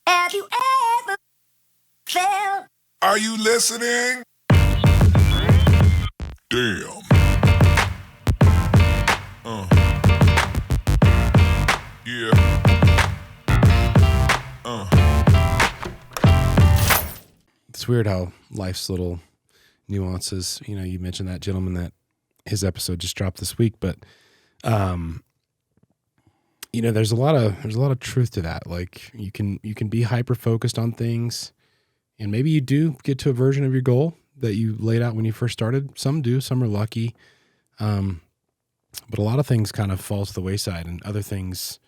Have you ever felt? Are you listening? Damn. Yeah. It's weird how life's little nuances, you mentioned that gentleman that his episode just dropped this week, but there's a lot of truth to that. Like you can be hyper focused on things, and maybe you do get to a version of your goal that you laid out when you first started. Some do, some are lucky. But a lot of things kind of fall to the wayside, and other things,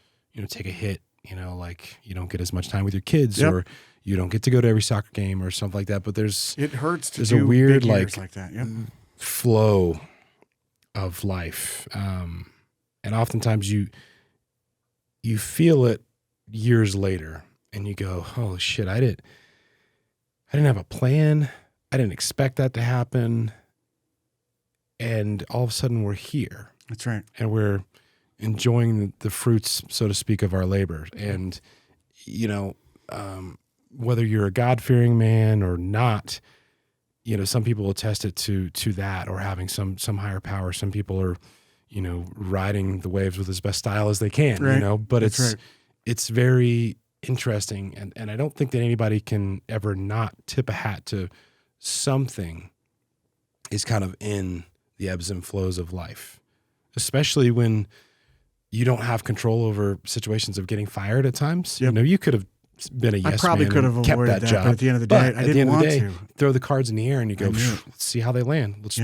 take a hit, like you don't get as much time with your kids, or you don't get to go to every soccer game or something like that. But it hurts to there's do a weird big years like that. Yep. Flow of life. And oftentimes you feel it years later and you go, oh shit, I didn't have a plan. I didn't expect that to happen. And all of a sudden we're here. That's right. And we're enjoying the fruits, so to speak, of our labor. And, whether you're a God-fearing man or not, some people attest it to that, or having some higher power. Some people are, riding the waves with as best style as they can, right. But That's it's very interesting. And I don't think that anybody can ever not tip a hat to something is kind of in the ebbs and flows of life, especially when you don't have control over situations of getting fired at times. Yep. You could have been a yes man. I probably could have kept avoided that job. but at the end of the day, I didn't want to. Throw the cards in the air and you go, let's see how they land.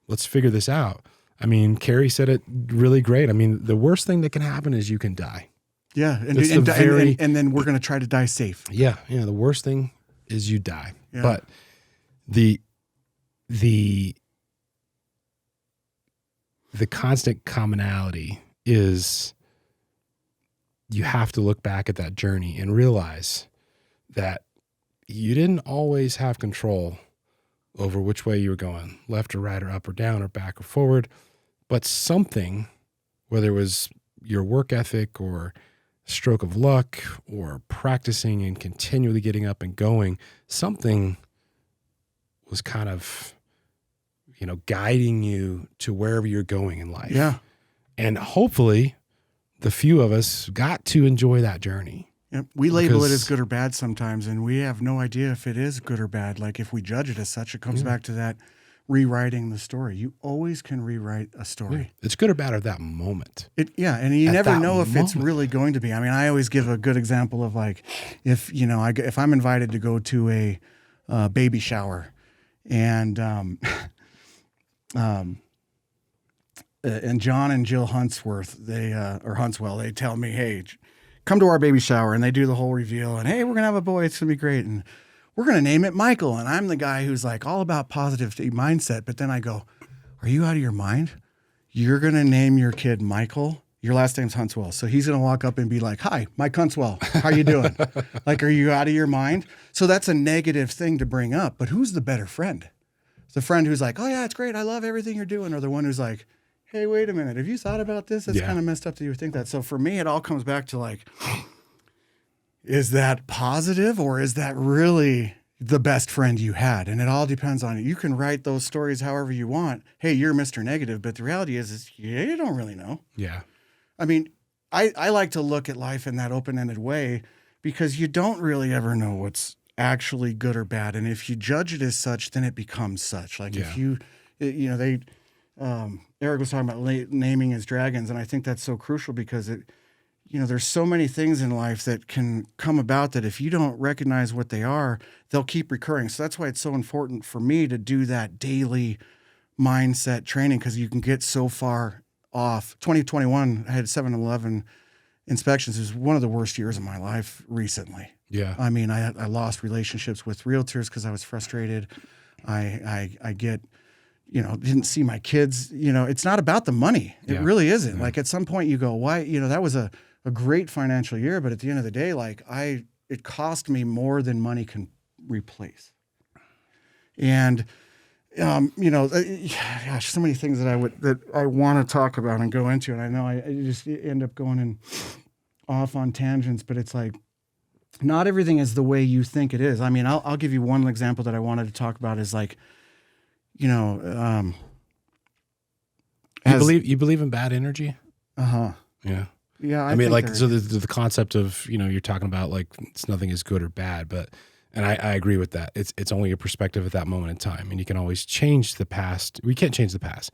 Let's figure this out. I mean, Carrie said it really great. I mean, the worst thing that can happen is you can die. Yeah, and then we're going to try to die safe. Yeah, the worst thing is you die. Yeah. But the constant commonality is you have to look back at that journey and realize that you didn't always have control over which way you were going, left or right or up or down or back or forward, but something, whether it was your work ethic or stroke of luck or practicing and continually getting up and going, something was kind of, guiding you to wherever you're going in life. Yeah. And hopefully the few of us got to enjoy that journey. Yep. We label it as good or bad sometimes, and we have no idea if it is good or bad. Like if we judge it as such, it comes back to that rewriting the story. You always can rewrite a story. Yeah. It's good or bad at that moment. And you never know if it's really going to be. I mean, I always give a good example of like, if I'm invited to go to a baby shower, and John and Jill Huntsworth, Huntswell, they tell me, hey, come to our baby shower, and they do the whole reveal, and hey, we're gonna have a boy, it's gonna be great, and we're gonna name it Michael. And I'm the guy who's like all about positive mindset, but then I go, are you out of your mind? You're gonna name your kid Michael? Your last name's Huntswell, so he's gonna walk up and be like, hi, Mike Huntswell, how you doing? Like, are you out of your mind? So that's a negative thing to bring up, but who's the better friend? The friend who's like, oh yeah, it's great, I love everything you're doing, or the one who's like, hey, wait a minute, have you thought about this? It's kind of messed up that you would think that. So for me, it all comes back to like, is that positive, or is that really the best friend you had? And it all depends on it. You can write those stories however you want. Hey, you're Mr. Negative, but the reality is you don't really know. Yeah. I mean, I like to look at life in that open-ended way, because you don't really ever know what's actually good or bad. And if you judge it as such, then it becomes such. Like if you, Eric was talking about naming his dragons, and I think that's so crucial, because there's so many things in life that can come about that if you don't recognize what they are, they'll keep recurring. So that's why it's so important for me to do that daily mindset training, because you can get so far off. 2021, I had 7-Eleven inspections. It was one of the worst years of my life recently. Yeah. I mean, I lost relationships with realtors because I was frustrated. I didn't see my kids. It's not about the money. It really isn't. Yeah. Like at some point you go, why, that was a great financial year, but at the end of the day, like it cost me more than money can replace. And, gosh, so many things that I want to talk about and go into. And I know I just end up going off on tangents, but it's like, not everything is the way you think it is. I mean, I'll give you one example that I wanted to talk about is like, you know, you believe in bad energy? Uh-huh. Yeah. Yeah. I mean, like, so the concept of, you know, you're talking about like it's nothing is good or bad, but, and I agree with that. It's only a perspective at that moment in time, and you can always change the past. We can't change the past.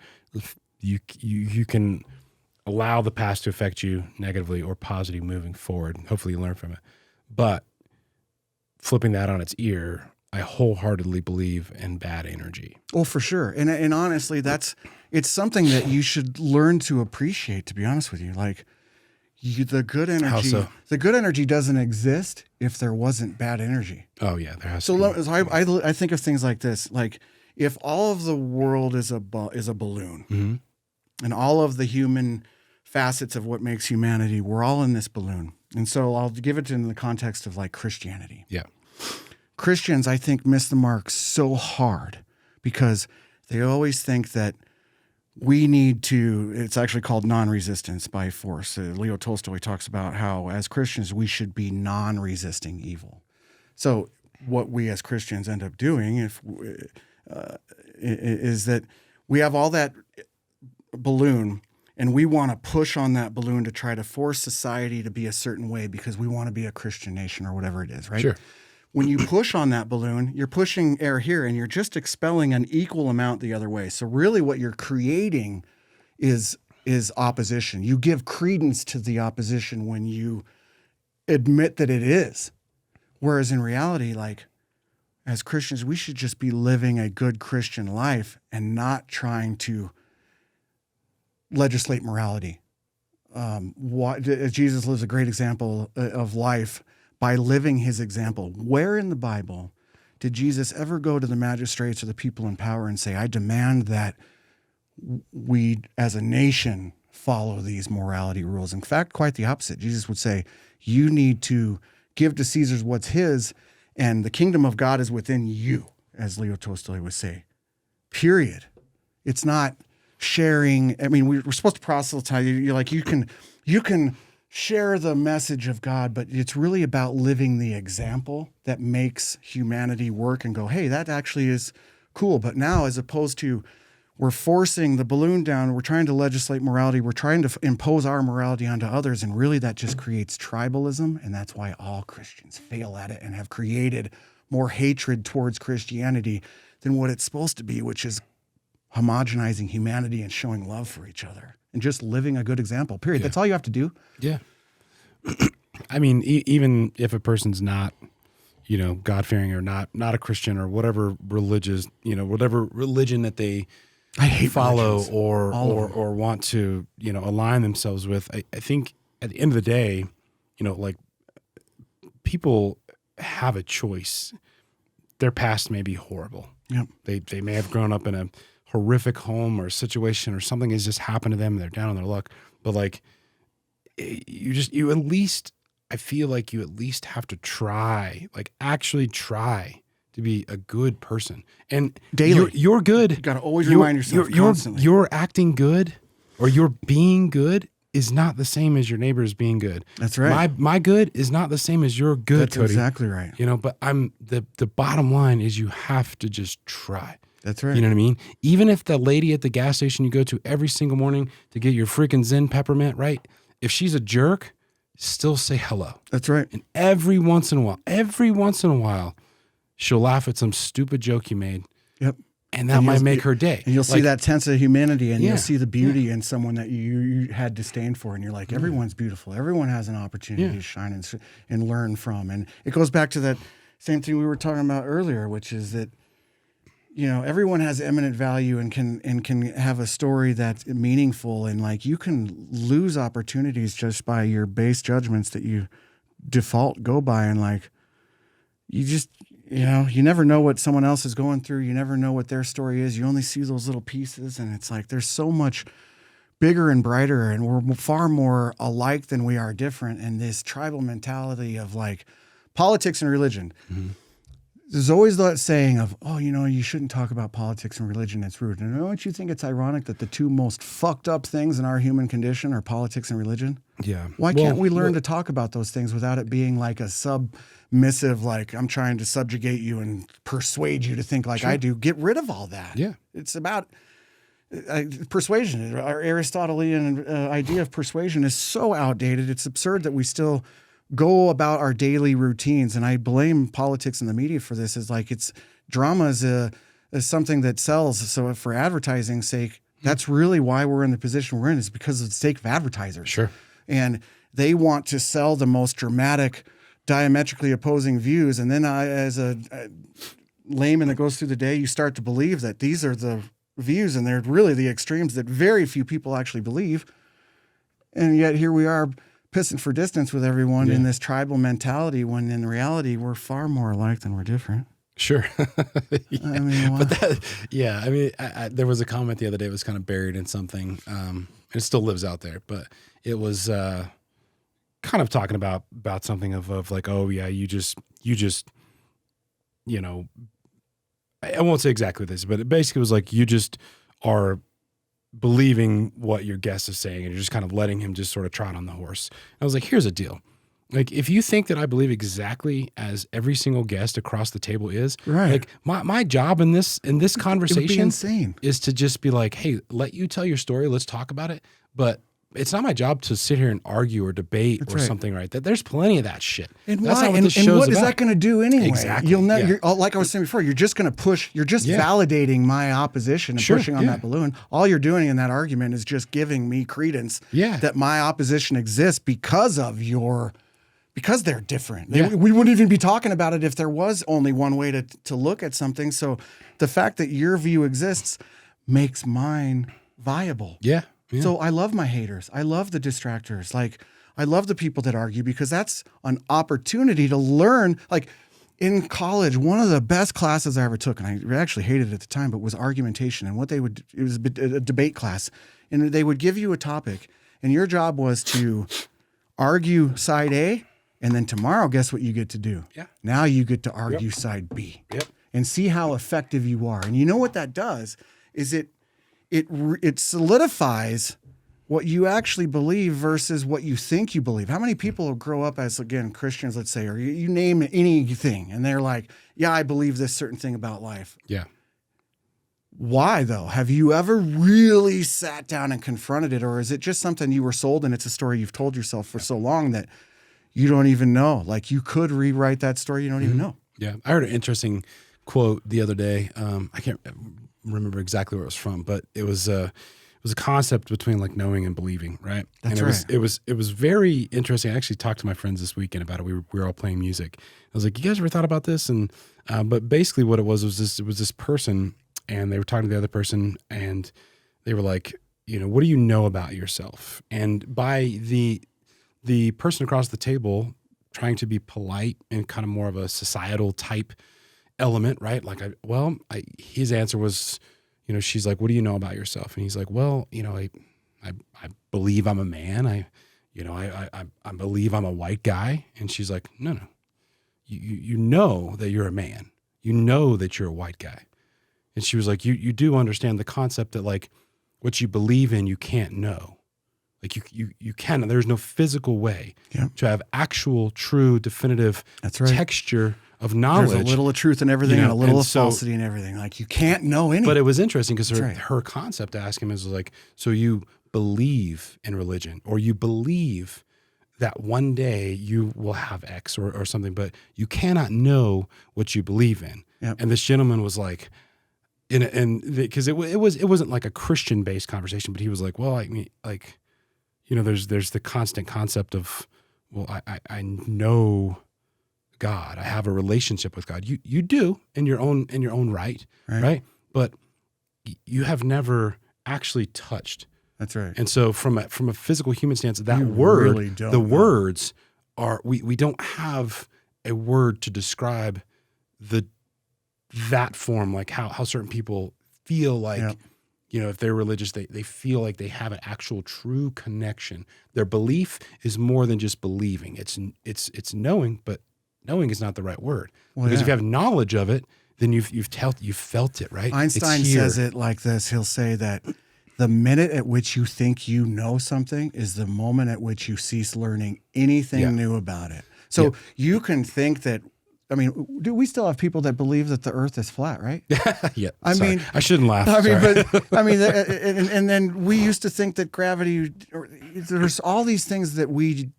You can allow the past to affect you negatively or positively moving forward. Hopefully you learn from it. But flipping that on its ear, I wholeheartedly believe in bad energy. Oh, for sure. And honestly, it's something that you should learn to appreciate, to be honest with you. Like the good energy, How so? The good energy doesn't exist if there wasn't bad energy. Oh yeah, there has So to be. I think of things like this, like if all of the world is a balloon, Mm-hmm. and all of the human facets of what makes humanity, we're all in this balloon. And so I'll give it in the context of like Christianity. Yeah. Christians, I think, miss the mark so hard because they always think that we need to, it's actually called non-resistance by force. Leo Tolstoy talks about how as Christians, we should be non-resisting evil. So what we as Christians end up doing is that we have all that balloon and we want to push on that balloon to try to force society to be a certain way because we want to be a Christian nation or whatever it is, right? Sure. When you push on that balloon, you're pushing air here and you're just expelling an equal amount the other way. So really what you're creating is opposition. You give credence to the opposition when you admit that it is. Whereas in reality, like as Christians, we should just be living a good Christian life and not trying to legislate morality. Jesus lives a great example of life by living his example. Where in the Bible did Jesus ever go to the magistrates or the people in power and say, I demand that we as a nation follow these morality rules? In fact, quite the opposite. Jesus would say, you need to give to Caesar what's his, and the kingdom of God is within you, as Leo Tolstoy would say. Period. It's not sharing. I mean, we're supposed to proselytize. You're like, you can share the message of God, but it's really about living the example that makes humanity work and go, hey, that actually is cool. But now, as opposed to we're forcing the balloon down, we're trying to legislate morality, we're trying to impose our morality onto others, and really that just creates tribalism, and that's why all Christians fail at it and have created more hatred towards Christianity than what it's supposed to be, which is homogenizing humanity and showing love for each other and just living a good example, period. Yeah. That's all you have to do. Yeah. I mean, even if a person's not, you know, God-fearing or not a Christian or whatever religious, you know, whatever religion that they follow religions. or want to, you know, align themselves with, I think at the end of the day, you know, like people have a choice. Their past may be horrible. Yep. They may have grown up in a horrific home or situation or something has just happened to them and they're down on their luck. But like you at least, I feel like you at least have to try, like actually try to be a good person. And Daily. You're good. You got to always remind yourself constantly. You're acting good or you're being good is not the same as your neighbor's being good. That's right. My good is not the same as your good, That's Cody. exactly right. You know, but the bottom line is you have to just try. That's right. You know what I mean? Even if the lady at the gas station you go to every single morning to get your freaking Zen peppermint, right? If she's a jerk, still say hello. That's right. And every once in a while, she'll laugh at some stupid joke you made. Yep. And that might make her day. And you'll see that sense of humanity and Yeah. you'll see the beauty in someone that you had disdain for. And you're like, everyone's beautiful. Everyone has an opportunity to shine and learn from. And it goes back to that same thing we were talking about earlier, which is that, you know, everyone has eminent value and can have a story that's meaningful. And like you can lose opportunities just by your base judgments that you default go by. And like, you just, you know, you never know what someone else is going through. You never know what their story is. You only see those little pieces. And it's like, there's so much bigger and brighter and we're far more alike than we are different. And this tribal mentality of like politics and religion. Mm-hmm. there's always that saying of, oh, you shouldn't talk about politics and religion. It's rude. And don't you think it's ironic that the two most fucked up things in our human condition are politics and religion? Yeah. Why can't we learn to talk about those things without it being like a submissive, like I'm trying to subjugate you and persuade you to think like I do? Get rid of all that. Yeah. It's about persuasion. Our Aristotelian idea of persuasion is so outdated. It's absurd that we still go about our daily routines. And I blame politics and the media for this. Is like drama is something that sells. So for advertising's sake, that's really why we're in the position we're in, is because of the sake of advertisers. Sure. And they want to sell the most dramatic, diametrically opposing views. And then as a layman that goes through the day, you start to believe that these are the views and they're really the extremes that very few people actually believe. And yet here we are pissing for distance with everyone in this tribal mentality, when in reality we're far more alike than we're different. Sure. I mean, there was a comment the other day. It was kind of buried in something. It still lives out there, but it was kind of talking about something of like, oh yeah, you just, I won't say exactly this, but it basically was like, you just are believing what your guest is saying and you're just kind of letting him just sort of trot on the horse. And I was like, here's the deal. Like, if you think that I believe exactly as every single guest across the table is, right, like my job in this conversation it would be insane. Is to just be like, hey, let you tell your story. Let's talk about it. But it's not my job to sit here and argue or debate something, right? That there's plenty of that shit. And that's why? Not what this and show's what is about. that going to do anyway? Exactly. You'll never, like I was saying before, you're just going to push. You're just validating my opposition and pushing on that balloon. All you're doing in that argument is just giving me credence that my opposition exists because they're different. We wouldn't even be talking about it if there was only one way to look at something. So the fact that your view exists makes mine viable. Yeah. So I love my haters. I love the distractors. Like, I love the people that argue, because that's an opportunity to learn. Like, in college, one of the best classes I ever took, and I actually hated it at the time, but was argumentation. And it was a debate class. And they would give you a topic, and your job was to argue side A, and then tomorrow, guess what you get to do? Yeah. Now you get to argue side B. Yep. And see how effective you are. And you know what that does is it solidifies what you actually believe versus what you think you believe. How many people grow up as, again, Christians, let's say, or you name anything, and they're like, yeah, I believe this certain thing about life. Yeah. Why, though? Have you ever really sat down and confronted it? Or is it just something you were sold and it's a story you've told yourself for so long that you don't even know? Like, you could rewrite that story. You don't even know. Yeah. I heard an interesting quote the other day. I can't remember exactly where it was from, but it was a concept between like knowing and believing, right? That's and right. It was very interesting. I actually talked to my friends this weekend about it. We were all playing music. I was like, you guys ever thought about this? And but basically what it was this person, and they were talking to the other person, and they were like, what do you know about yourself? And by the person across the table trying to be polite and kind of more of a societal type element, right? Like, his answer was, she's like, what do you know about yourself? And he's like, well, I believe I'm a man. I believe I'm a white guy. And she's like, no, you know that you're a man. You know that you're a white guy. And she was like, you do understand the concept that like what you believe in, you can't know. Like you can, there's no physical way to have actual, true, definitive texture of knowledge. There's a little of truth in everything and a little of falsity in everything. Like, you can't know anything. But it was interesting because her concept to ask him is like, so you believe in religion, or you believe that one day you will have X or something, but you cannot know what you believe in. Yep. And this gentleman was like, because it wasn't like a Christian based conversation, but he was like, well, I mean, like, there's the constant concept of, well, I know God. I have a relationship with God. You do in your own right? But you have never actually touched. That's right. And so from a physical human stance, that really don't know. Words are we don't have a word to describe that form, like how certain people feel like, if they're religious, they feel like they have an actual true connection. Their belief is more than just believing. It's knowing, but knowing is not the right word. Well, Because if yeah. you have knowledge of it, then you've felt it, right? Einstein It's here. says it like this. He'll say that the minute at which you think you know something is the moment at which you cease learning anything Yeah. new about it. So you can think that, I mean, do we still have people that believe that the earth is flat, right? Yeah. I sorry. mean- I shouldn't laugh. I mean, Sorry. and then we used to think that gravity, or there's all these things that we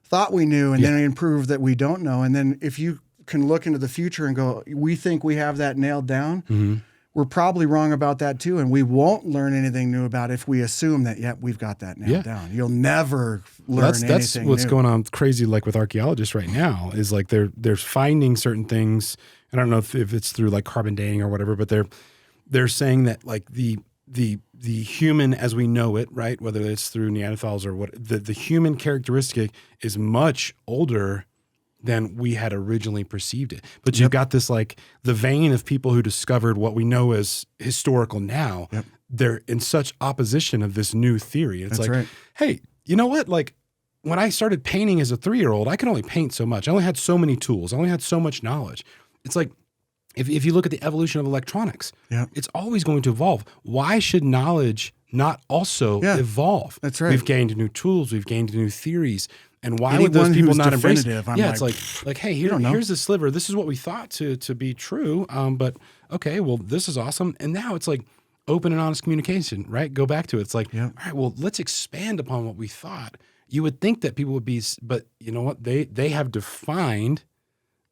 thought we knew and then it proved that we don't know. And then if you can look into the future and go, we think we have that nailed down, we're probably wrong about that too. And we won't learn anything new about it if we assume that, we've got that nailed down. You'll never learn that's anything what's new. going on crazy, like with archaeologists right now, is like they're finding certain things. I don't know if it's through like carbon dating or whatever, but they're saying that like the human as we know it, right, whether it's through Neanderthals or what, the human characteristic is much older than we had originally perceived it. But you've got this, like, the vein of people who discovered what we know as historical now. They're in such opposition of this new theory. It's That's like, right. hey, you know what? Like, when I started painting as a 3-year-old, I could only paint so much. I only had so many tools. I only had so much knowledge. It's like, if you look at the evolution of electronics, it's always going to evolve. Why should knowledge not also evolve? That's right. We've gained new tools. We've gained new theories. And why would Anyone those people who's not embrace it? definitive, I'm Yeah, it's like, like hey, don't know. here's the sliver. This is what we thought to be true. But okay, well, this is awesome. And now it's like open and honest communication, right? Go back to it. It's like, all right, well, let's expand upon what we thought. You would think that people would be, but you know what? They have defined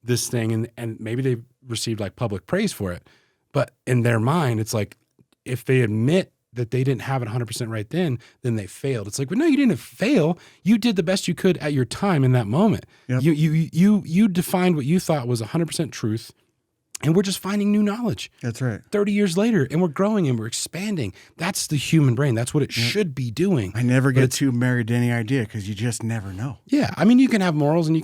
this thing, and maybe they've received like public praise for it. But in their mind, it's like, if they admit that they didn't have it 100% right then they failed. It's like, well, no, you didn't fail. You did the best you could at your time in that moment. You defined what you thought was 100% truth, and we're just finding new knowledge. That's right. 30 years later, and we're growing and we're expanding. That's the human brain. That's what it should be doing. I never get too married to any idea because you just never know. Yeah. I mean, you can have morals, and you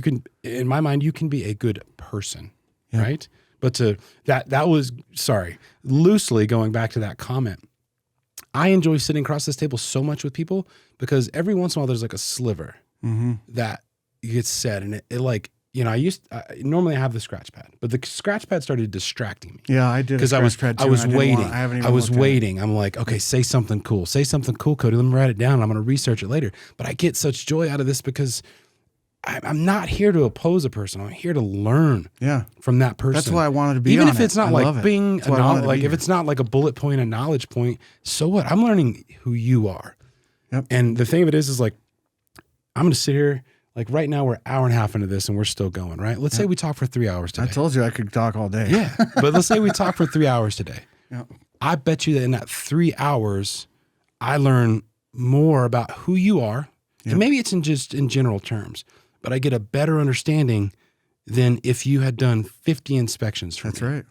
can, in my mind, you can be a good person, right? But that was, loosely going back to that comment. I enjoy sitting across this table so much with people because every once in a while there's like a sliver that gets said, and it like, you know, normally I have the scratch pad, but the scratch pad started distracting me. Yeah, I did. Because I was waiting. I was waiting. I'm like, okay, say something cool. Say something cool, Cody. Let me write it down. I'm going to research it later. But I get such joy out of this because I'm not here to oppose a person. I'm here to learn from that person. That's why I wanted to be Even on if it. it's not I like love it. being That's why I wanted to be if here. it's not like a bullet point, a knowledge point, so what? I'm learning who you are. Yep. And the thing of it is like, I'm going to sit here. Like right now, we're an hour and a half into this, and we're still going. Right? Let's say we talk for 3 hours today. I told you I could talk all day. Yeah, but let's say we talk for 3 hours today. Yep. I bet you that in that 3 hours, I learn more about who you are, and maybe it's in general terms, but I get a better understanding than if you had done 50 inspections for me. That's right.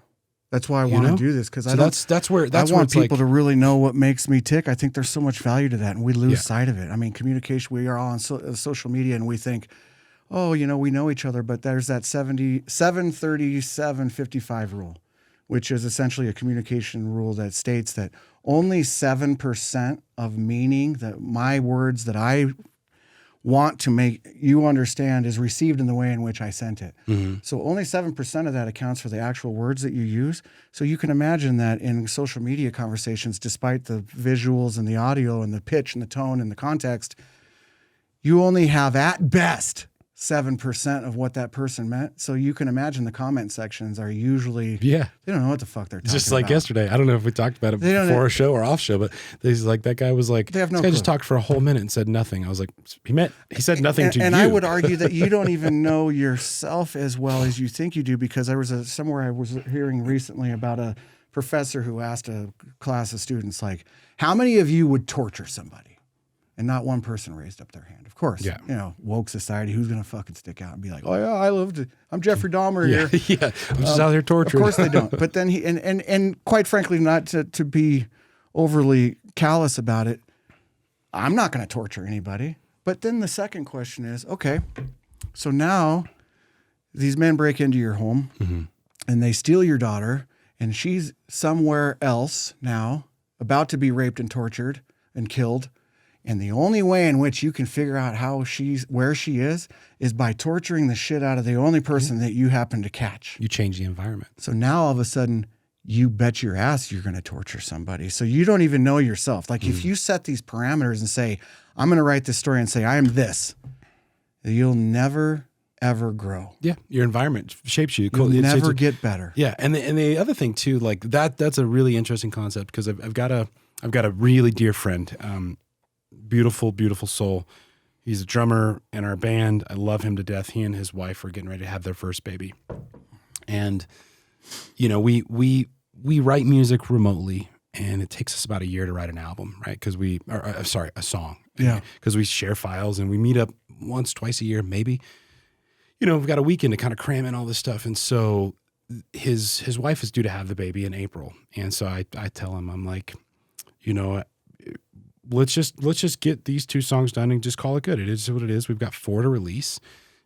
That's why I want to do this because So that's where I want it's like, people to really know what makes me tick. I think there's so much value to that, and we lose sight of it. I mean, communication. We are all on social media, and we think, oh, you know, we know each other, but there's that 7-30-7-55 rule, which is essentially a communication rule that states that only 7% of meaning, that my words that I want to make you understand is received in the way in which I sent it. So only 7% of that accounts for the actual words that you use. So you can imagine that in social media conversations, despite the visuals and the audio and the pitch and the tone and the context, you only have at best 7% of what that person meant. So you can imagine the comment sections are usually, they don't know what the fuck they're talking about. just like yesterday. I don't know if we talked about it before a show or off show, but he's like, that guy was like, They have no this guy just clue. talked for a whole minute and said nothing. I was like, he said nothing to you. And I would argue that you don't even know yourself as well as you think you do, because there was somewhere I was hearing recently about a professor who asked a class of students, like, how many of you would torture somebody? And not one person raised up their hand. Of course, you know, woke society, who's going to fucking stick out and be like, oh yeah, I'm Jeffrey Dahmer here. I'm just out here torturing. Of course they don't. But then and quite frankly, not to be overly callous about it, I'm not going to torture anybody. But then the second question is, okay, so now these men break into your home and they steal your daughter, and she's somewhere else now, about to be raped and tortured and killed. And the only way in which you can figure out where she is by torturing the shit out of the only person that you happen to catch. You change the environment. So now all of a sudden, you bet your ass you're going to torture somebody. So you don't even know yourself. Like if you set these parameters and say, I'm going to write this story and say, I am this, you'll never, ever grow. Yeah. Your environment shapes you. You'll never get better. Yeah. And the other thing too, like that's a really interesting concept because I've got a really dear friend, beautiful, beautiful soul. He's a drummer in our band. I love him to death. He and his wife are getting ready to have their first baby. And, you know, we write music remotely and it takes us about a year to write an album, right? Because a song. Yeah. Because we share files and we meet up once, twice a year, maybe. You know, we've got a weekend to kind of cram in all this stuff. And so his wife is due to have the baby in April. And so I tell him, I'm like, you know, let's just get these 2 songs done and just call it good. It is what it is. We've got 4 to release,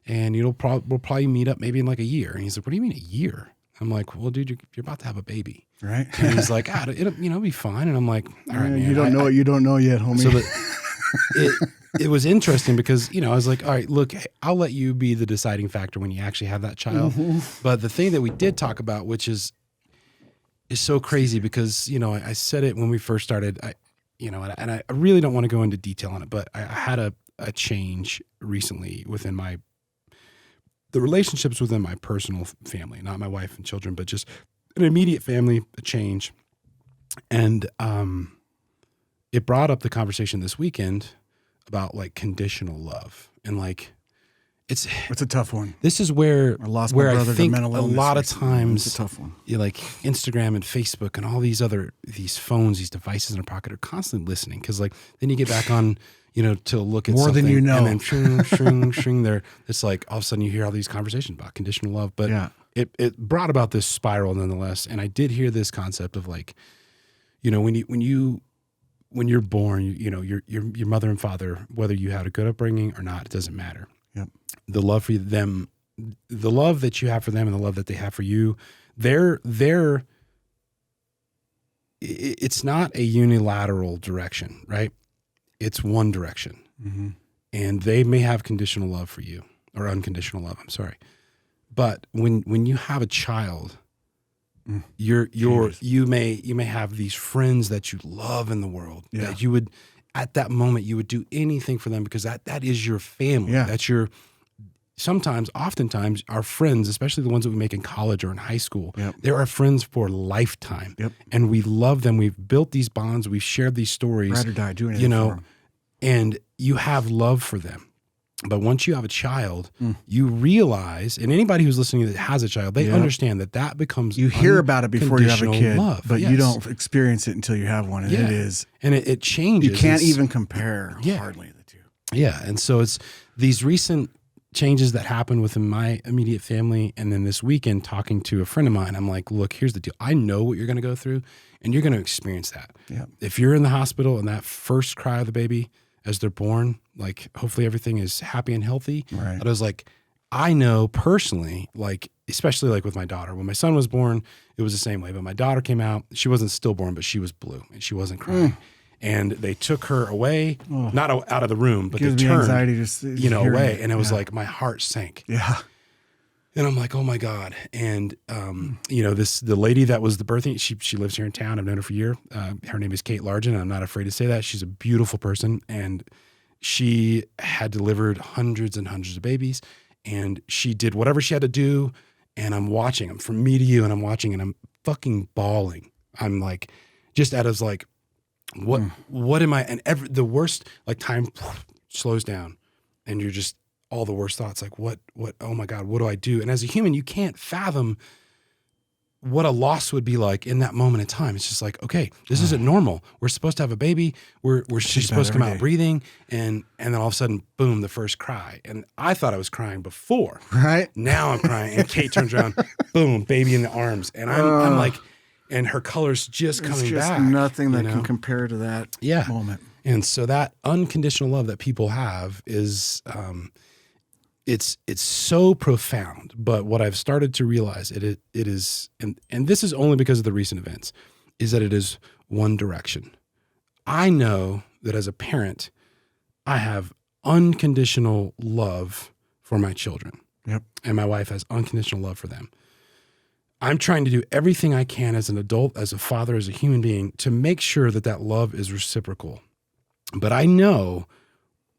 and we'll probably meet up maybe in like a year. And he's like, "What do you mean a year?" I'm like, "Well, dude, you're about to have a baby, right?" And he's like, it'll be fine." And I'm like, "All right, man, you don't know what you don't know yet, homie." So it was interesting because, you know, I was like, all right, look, I'll let you be the deciding factor when you actually have that child. Mm-hmm. But the thing that we did talk about, which is so crazy because, you know, I said it when we first started, and I really don't want to go into detail on it, but I had a change recently within the relationships within my personal family, not my wife and children, but just an immediate family, a change. And it brought up the conversation this weekend about like conditional love and like it's a tough one. This is where I lost my brother I think to mental a illness lot of recently. times It's a tough one. You like Instagram and Facebook and all these phones, these devices in our pocket are constantly listening because like then you get back on, you know, to look at more something than you know, and then shring there. It's like all of a sudden you hear all these conversations about conditional love, but yeah. it brought about this spiral nonetheless. And I did hear this concept of like, you know, when you're born, you know, your mother and father, whether you had a good upbringing or not, it doesn't matter. Yep. The love for them, the love that you have for them and the love that they have for you, it's not a unilateral direction, right? It's one direction. Mm-hmm. And they may have conditional love for you or unconditional love. I'm sorry. But when you have a child, you may have these friends that you love in the world that you would, at that moment, you would do anything for them because that is your family. Yeah. That's oftentimes our friends, especially the ones that we make in college or in high school, they're our friends for a lifetime. Yep. And we love them. We've built these bonds. We've shared these stories. Ride or die, do anything you know, for 'em. And you have love for them. But once you have a child, you realize, and anybody who's listening that has a child, they understand that becomes you hear about it before you have a kid, love. but you don't experience it until you have one, and it is, and it changes. You can't even compare hardly the two. Yeah, and so it's these recent changes that happened within my immediate family, and then this weekend talking to a friend of mine, I'm like, look, here's the deal. I know what you're going to go through, and you're going to experience that. Yeah. If you're in the hospital and that first cry of the baby as they're born, like hopefully everything is happy and healthy. Right. But I was like, I know personally, like, especially like with my daughter, when my son was born, it was the same way. But my daughter came out, she wasn't stillborn, but she was blue and she wasn't crying. And they took her away, not out of the room, but they turned, anxiety just away. And it was like, my heart sank. Yeah. And I'm like, oh my God. And, the lady that was the birthing, she lives here in town. I've known her for a year. Her name is Kate Largent. I'm not afraid to say that. She's a beautiful person. And she had delivered hundreds and hundreds of babies. And she did whatever she had to do. And I'm watching. I'm from me to you. And I'm watching and I'm fucking bawling. I'm like, just out of like, what am I? And the worst, like time slows down and you're just, all the worst thoughts, like what, oh my God, what do I do? And as a human, you can't fathom what a loss would be like in that moment in time. It's just like, okay, this isn't normal. We're supposed to have a baby. She's supposed to come out breathing. And then all of a sudden, boom, the first cry. And I thought I was crying before. Right. Now I'm crying. And Kate turns around, boom, baby in the arms. And I'm like, and her color's just coming back. Nothing that can compare to that moment. And so that unconditional love that people have is, it's so profound, but what I've started to realize it is, and this is only because of the recent events, is that it is one direction. I know that as a parent, I have unconditional love for my children. Yep. And my wife has unconditional love for them. I'm trying to do everything I can as an adult, as a father, as a human being, to make sure that that love is reciprocal. But I know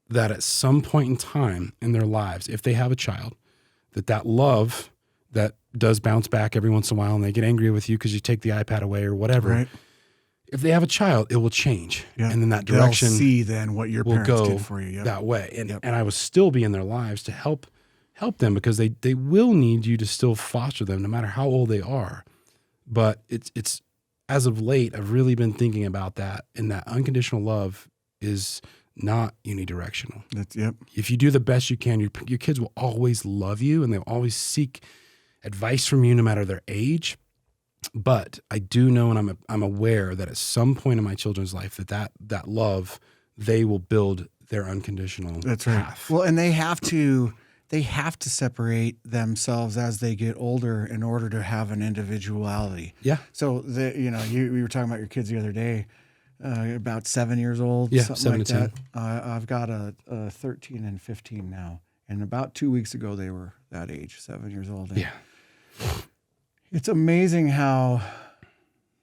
that at some point in time in their lives, if they have a child, that love that does bounce back every once in a while and they get angry with you because you take the iPad away or whatever. Right. If they have a child, it will change. Yeah. And then that direction They'll see then what your will parents go did for you. Yep. that way. And, Yep. and I will still be in their lives to help them because they will need you to still foster them no matter how old they are. But it's as of late, I've really been thinking about that, and that unconditional love is not unidirectional. Yep. If you do the best you can, your kids will always love you and they'll always seek advice from you no matter their age. But I do know, and I'm aware that at some point in my children's life that love, they will build their unconditional That's right. path. Well, and they have to separate themselves as they get older in order to have an individuality. Yeah. So we were talking about your kids the other day, about 7 years old, Yeah, something 7 like to that. 10. I've got a 13 and 15 now, and about 2 weeks ago they were that age, 7 years old. And Yeah. it's amazing how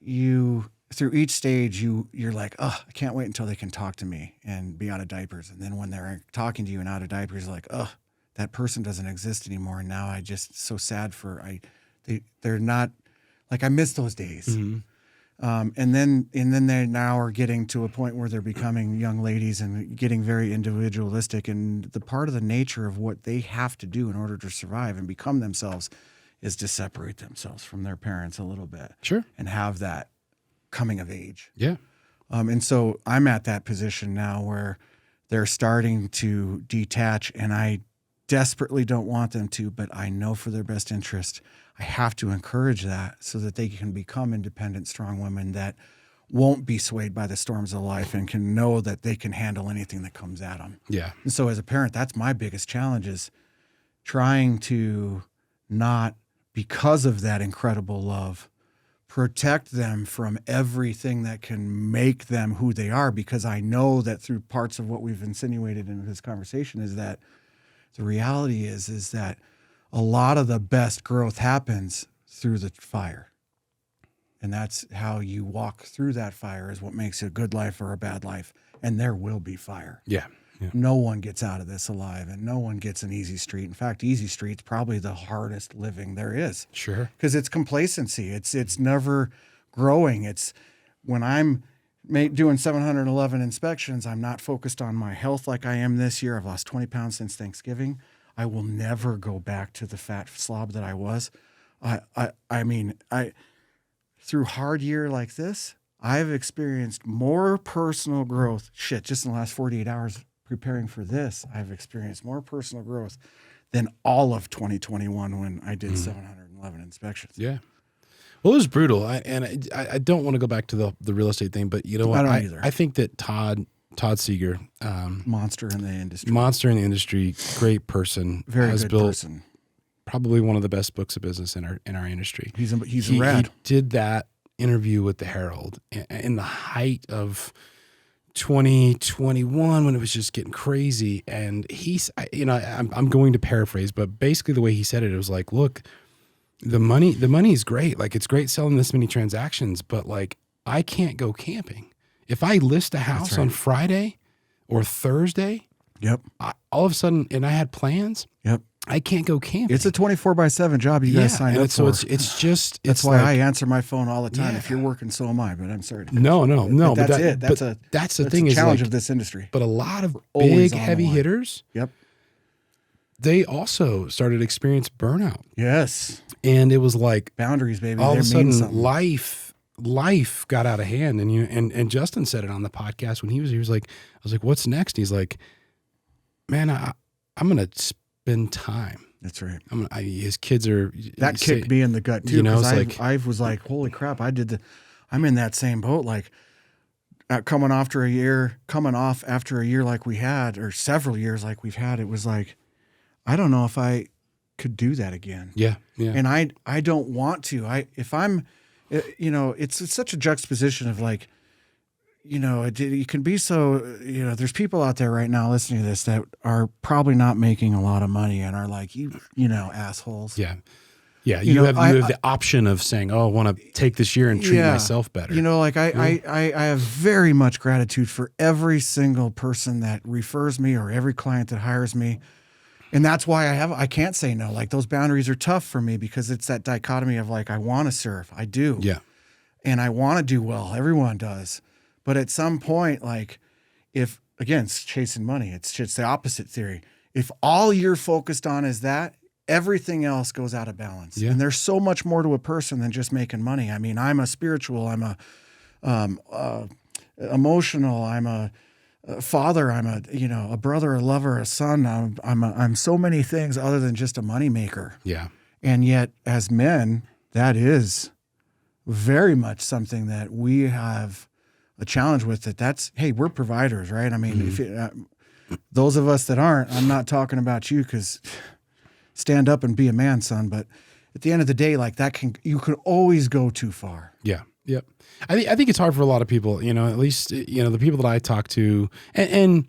you through each stage you're like, oh, I can't wait until they can talk to me and be out of diapers. And then when they're talking to you and out of diapers, like, oh, that person doesn't exist anymore. And now I just so sad they're not, like, I miss those days. Mm-hmm. And then they now are getting to a point where they're becoming young ladies and getting very individualistic. And the part of the nature of what they have to do in order to survive and become themselves is to separate themselves from their parents a little bit. Sure. And have that coming of age. Yeah. And so I'm at that position now where they're starting to detach, and I desperately don't want them to, but I know for their best interest, I have to encourage that so that they can become independent, strong women that won't be swayed by the storms of life and can know that they can handle anything that comes at them. Yeah. And so as a parent, that's my biggest challenge, is trying to not, because of that incredible love, protect them from everything that can make them who they are, because I know that through parts of what we've insinuated in this conversation is that the reality is that a lot of the best growth happens through the fire. And that's how you walk through that fire, is what makes a good life or a bad life. And there will be fire. Yeah. Yeah. No one gets out of this alive, and no one gets an easy street. In fact, easy street's probably the hardest living there is. Sure. Because it's complacency. It's never growing. It's when I'm doing 711 inspections, I'm not focused on my health like I am this year. I've lost 20 pounds since Thanksgiving. I will never go back to the fat slob that I was. I mean, through hard year like this, I've experienced more personal growth. Just in the last 48 hours preparing for this, I've experienced more personal growth than all of 2021 when I did 711 inspections. Yeah. Well, it was brutal. I don't want to go back to the real estate thing, but you know what? I don't either. I think that Todd Seeger, Monster in the industry. great person, Very has good built person. probably one of the best books of business in our industry. He's He rad. did that interview with the Herald in the height of 2021 when it was just getting crazy. And I'm going to paraphrase, but basically the way he said it, it was like, look, the money is great. Like, it's great selling this many transactions, but like, I can't go camping. If I list a house on Friday or Thursday, Yep. all of a sudden, and I had plans, Yep. I can't go camping. It's a 24/7 job you guys signed up so for. it's just That's why I answer my phone all the time. Yeah. If you're working, so am I. But I'm sorry. No. But that's it. That's the that's thing the is, challenge like, of this industry. but a lot of Always big on the heavy line. hitters, Yep. they also started to experience burnout, Yes. and it was like Boundaries, baby. all of a They mean sudden something. life got out of hand. And Justin said it on the podcast when he was like, I was like, what's next? He's like, man, I'm gonna spend time. That's right. His kids are That kicked me in the gut too. you know, because it's like- I was like, holy crap! I'm in that same boat. Like coming off after a year like we had, or several years like we've had. It was like, I don't know if I could do that again. Yeah. And I don't want to. It's such a juxtaposition of like, you can be so, there's people out there right now listening to this that are probably not making a lot of money and are like, assholes. Yeah. Yeah. You have the option of saying, oh, I want to take this year and treat myself better. I have very much gratitude for every single person that refers me or every client that hires me. And that's why I can't say no. Like those boundaries are tough for me because it's that dichotomy of like, I want to serve. I do. Yeah. And I want to do well. Everyone does. But at some point, like if, again, it's chasing money. It's just the opposite theory. If all you're focused on is that, everything else goes out of balance. Yeah. And there's so much more to a person than just making money. I mean, I'm a spiritual, I'm a emotional, I'm a father, I'm a brother, a lover, a son. I'm so many things other than just a money maker. Yeah. And yet as men, that is very much something that we have a challenge with. Hey, we're providers, right? I mean, if those of us that aren't, I'm not talking about you because stand up and be a man, son. But at the end of the day, like you can always go too far. Yeah. Yep. I think it's hard for a lot of people, at least, the people that I talk to and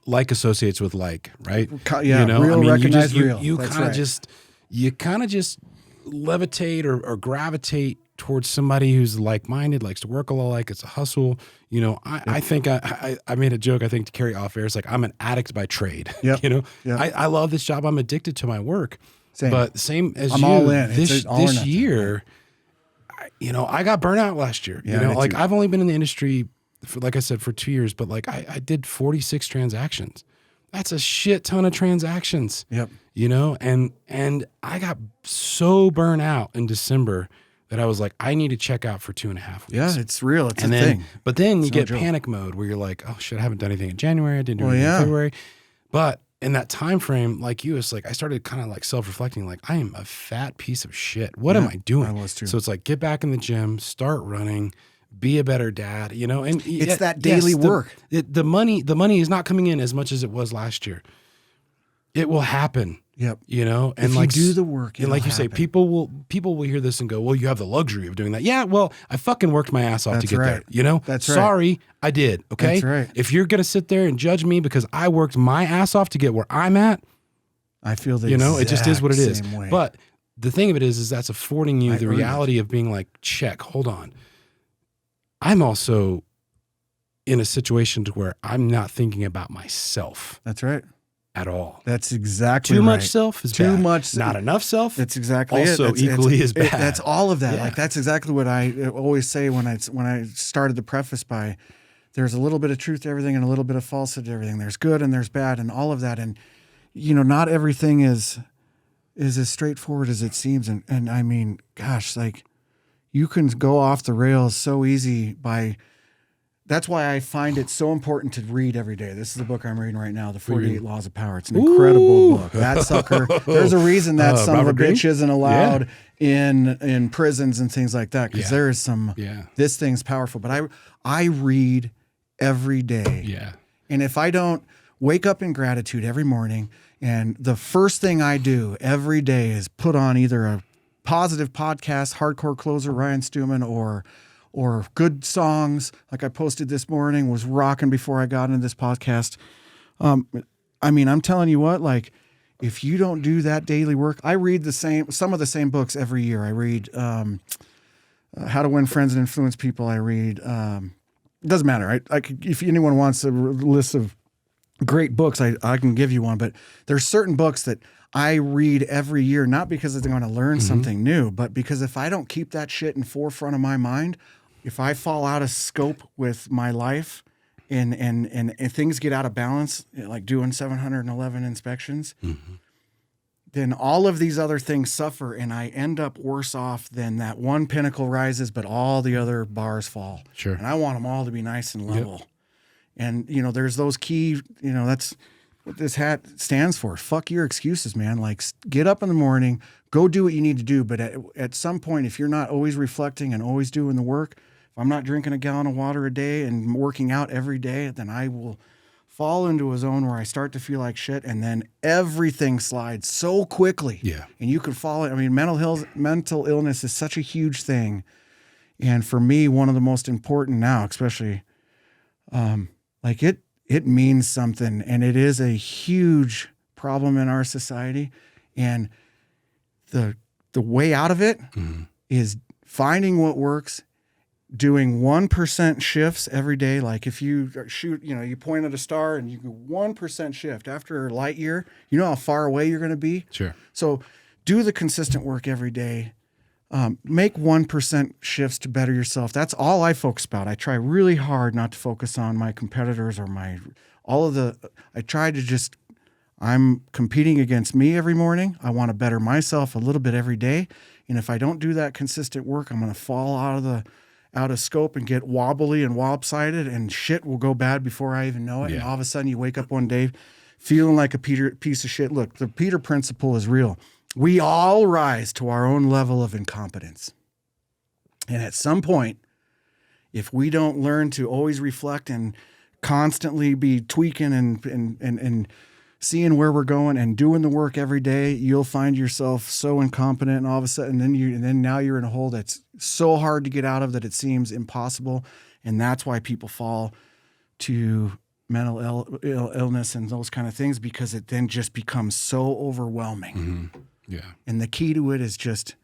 like associates with like, right? Yeah. Real recognize real. You kind of just levitate or gravitate towards somebody who's like-minded, likes to work a lot, like it's a hustle. I think I made a joke, I think to carry off air. It's like, I'm an addict by trade. Yep. Yep. I love this job. I'm addicted to my work. Same. But same as I'm you, all in. This year, I got burnt out last year. Yeah, like I've only been in the industry for, like I said, for 2 years, but like I did 46 transactions. That's a shit ton of transactions. Yep. And I got so burnt out in December that I was like, I need to check out for 2.5 weeks. Yeah, it's real. It's thing. But then you get joke. panic mode where you're like, oh shit, I haven't done anything in January. I didn't do anything in February. But in that time frame, like you, it's like I started kind of like self-reflecting, like I am a fat piece of shit. What am I doing? I was too. So it's like, get back in the gym, start running, be a better dad, and it's that daily work. The money is not coming in as much as it was last year. It will happen. Yep. And if like you do the work, and like you say, people will hear this and go, well, you have the luxury of doing that. Yeah, well, I fucking worked my ass off to get there. That's right. Sorry, I did. Okay. That's right. If you're gonna sit there and judge me because I worked my ass off to get where I'm at, I feel the it just is what it is. way. But the thing of it is that's affording you the reality of being like, check, hold on. I'm also in a situation to where I'm not thinking about myself. That's right. At all. That's exactly too right. much self is too bad. Much. Not enough self. That's exactly also it. equally as bad. That's all of that. Yeah. Like that's exactly what I always say when I started the preface by, there's a little bit of truth to everything and a little bit of falsehood to everything. There's good and there's bad and all of that. And not everything is as straightforward as it seems. And I mean, gosh, like you can go off the rails so easy by. That's why I find it so important to read every day. This is the book I'm reading right now, The 48 Laws of Power. It's an incredible book. That sucker. There's a reason that son Robert of a Greene? bitch isn't allowed in prisons and things like that because there is some. Yeah. This thing's powerful, but I read every day. Yeah. And if I don't wake up in gratitude every morning, and the first thing I do every day is put on either a positive podcast, Hardcore Closer, Ryan Stewman, or good songs like I posted this morning, was rocking before I got into this podcast. I mean, I'm telling you what, like if you don't do that daily work, I read some of the same books every year. I read How to Win Friends and Influence People. I read, it doesn't matter. If anyone wants a list of great books, I can give you one, but there's certain books that I read every year, not because I'm going to learn something new, but because if I don't keep that shit in forefront of my mind, if I fall out of scope with my life and things get out of balance, like doing 711 inspections, then all of these other things suffer and I end up worse off than that one pinnacle rises, but all the other bars fall. Sure. And I want them all to be nice and level. Yep. And, there's those key, that's what this hat stands for. Fuck your excuses, man. Like get up in the morning, go do what you need to do. But at some point, if you're not always reflecting and always doing the work, if I'm not drinking a gallon of water a day and working out every day, then I will fall into a zone where I start to feel like shit. And then everything slides so quickly. Yeah. And you can fall. I mean, mental illness is such a huge thing And for me, one of the most important now, especially, like it means something, and it is a huge problem in our society. And the way out of it is finding what works, doing 1% shifts every day. Like if you shoot, you point at a star and you go 1% shift after a light year, you know how far away you're going to be. Sure. So do the consistent work every day. Make 1% shifts to better yourself. That's all I focus about. I try really hard not to focus on my competitors or I try to just, I'm competing against me every morning. I want to better myself a little bit every day. And if I don't do that consistent work, I'm going to fall out of scope and get wobbly and lopsided, and shit will go bad before I even know it. Yeah. And all of a sudden you wake up one day feeling like a piece of shit. Look, the Peter principle is real. We all rise to our own level of incompetence. And at some point, if we don't learn to always reflect and constantly be tweaking and seeing where we're going and doing the work every day, you'll find yourself so incompetent, and all of a sudden, then now you're in a hole that's so hard to get out of that it seems impossible. And that's why people fall to mental illness and those kind of things, because it then just becomes so overwhelming. Mm-hmm. Yeah. And the key to it is just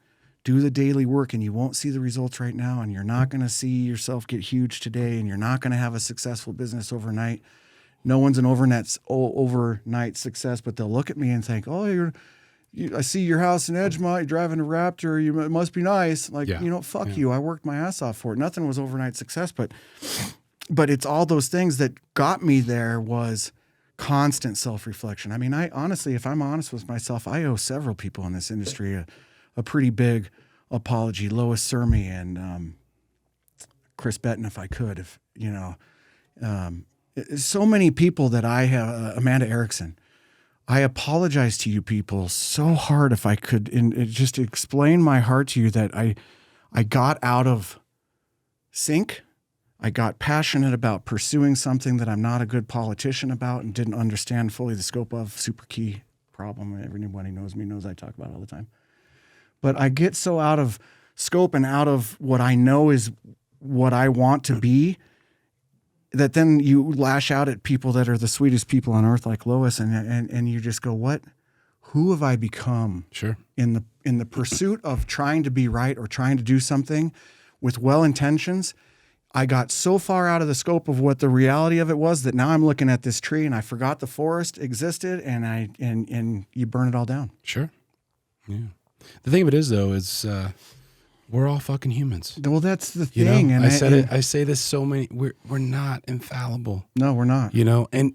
do the daily work, and you won't see the results right now, and you're not going to see yourself get huge today, and you're not going to have a successful business overnight. No one's an overnight success, but they'll look at me and think, oh, I see your house in Edgemont, you're driving a Raptor, it must be nice. Like, fuck you. I worked my ass off for it. Nothing was overnight success, but it's all those things that got me there was constant self-reflection. I mean, I honestly, if I'm honest with myself, I owe several people in this industry a pretty big apology. Lois Sermi and Chris Betton, if I could, so many people that I have, Amanda Erickson. I apologize to you people so hard if I could just explain my heart to you that I got out of sync. I got passionate about pursuing something that I'm not a good politician about and didn't understand fully the scope of. Super key problem. Everybody knows me, knows I talk about it all the time. But I get so out of scope and out of what I know is what I want to be, that then you lash out at people that are the sweetest people on earth, like Lois, and you just go, who have I become? Sure. In the pursuit of trying to be right or trying to do something with well intentions, I got so far out of the scope of what the reality of it was that now I'm looking at this tree and I forgot the forest existed, and you burn it all down. Sure. Yeah. The thing of it is, though, is we're all fucking humans. Well, that's the thing. And I I say this so many. We're not infallible. No, we're not. And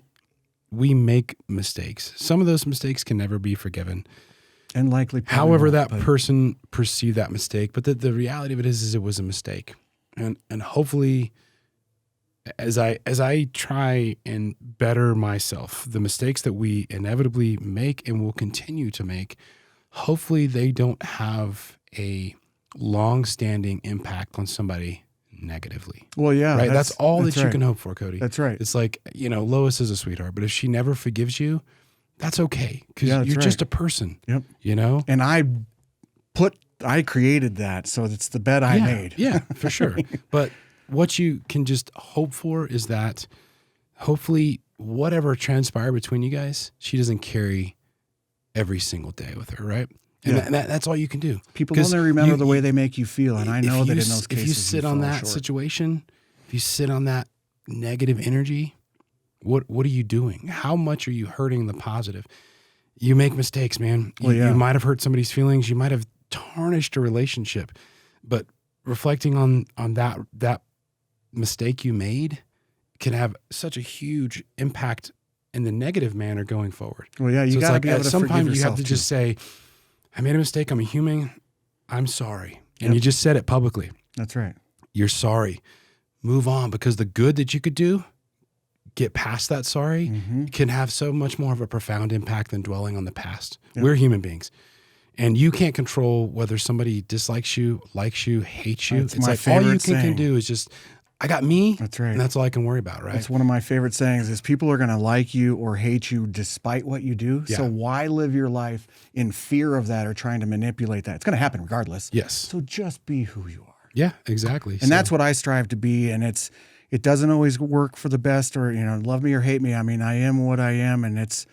we make mistakes. Some of those mistakes can never be forgiven. And likely. However, that person perceived that mistake, but the reality of it is it was a mistake. And hopefully, as I try and better myself, the mistakes that we inevitably make and will continue to make, hopefully they don't have a long-standing impact on somebody negatively. Well, yeah. Right? That's all that you right. can hope for, Cody. That's right. It's like, Lois is a sweetheart, but if she never forgives you, that's okay, because you're right. just a person. Yep. And I created that, so it's the bet I made. Yeah, for sure. But what you can just hope for is that hopefully whatever transpired between you guys, she doesn't carry every single day with her, right? And that's all you can do. People only remember the way they make you feel, and I know that in those cases, if you sit on that situation, if you sit on that negative energy, what are you doing? How much are you hurting the positive? You make mistakes, man. You might have hurt somebody's feelings. You might have tarnished a relationship, but reflecting on that mistake you made can have such a huge impact in the negative manner going forward. Well, yeah, you got to be able to forgive yourself. You have to just say, I made a mistake. I'm a human. I'm sorry. And you just said it publicly. That's right. You're sorry. Move on, because the good that you could do, get past that sorry, can have so much more of a profound impact than dwelling on the past. Yep. We're human beings. And you can't control whether somebody dislikes you, likes you, hates you. It's like favorite all you saying. can do is just, I got me. That's right. And that's all I can worry about, right? That's one of my favorite sayings is people are going to like you or hate you despite what you do. Yeah. So why live your life in fear of that or trying to manipulate that? It's going to happen regardless. Yes. So just be who you are. Yeah, exactly. And that's what I strive to be. And it doesn't always work for the best, or, love me or hate me. I mean, I am what I am, and it's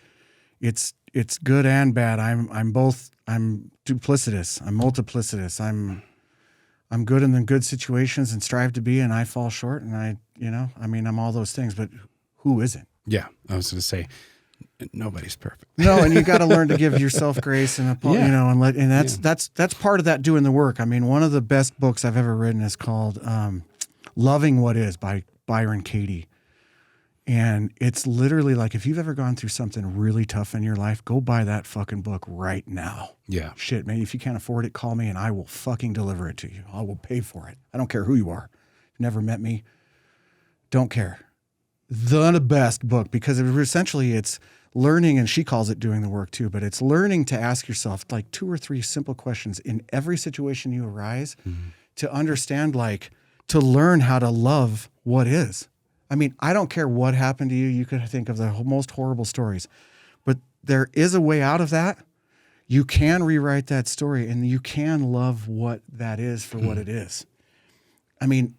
good and bad. I'm both. I'm duplicitous. I'm multiplicitous. I'm good in the good situations and strive to be, and I fall short. And I'm all those things, but who isn't? Yeah. I was going to say, nobody's perfect. No, and you got to learn to give yourself grace and that's part of that doing the work. I mean, one of the best books I've ever written is called Loving What Is by Byron Katie. And it's literally like, if you've ever gone through something really tough in your life, go buy that fucking book right now. Yeah. Shit, man, if you can't afford it, call me and I will fucking deliver it to you. I will pay for it. I don't care who you are. You've never met me. Don't care. The best book, because essentially it's learning, and she calls it doing the work too, but it's learning to ask yourself like 2 or 3 simple questions in every situation you arise to understand, like, to learn how to love what is. I mean, I don't care what happened to you. You could think of the most horrible stories, but there is a way out of that. You can rewrite that story, and you can love what that is for what it is. I mean,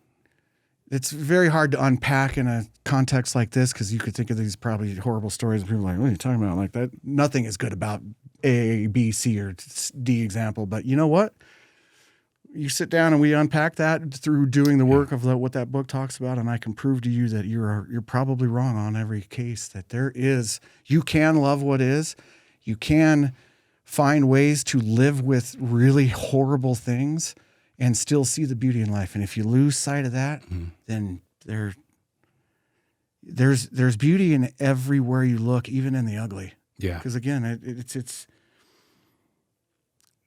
it's very hard to unpack in a context like this, because you could think of these probably horrible stories and people are like, what are you talking about? Like that, nothing is good about A, B, C, or D example. But you know what? You sit down and we unpack that through doing the work of what that book talks about, and I can prove to you that you're probably wrong on every case. That you can love what is, you can find ways to live with really horrible things and still see the beauty in life. And if you lose sight of that, then there's beauty in everywhere you look, even in the ugly. Yeah. Because again,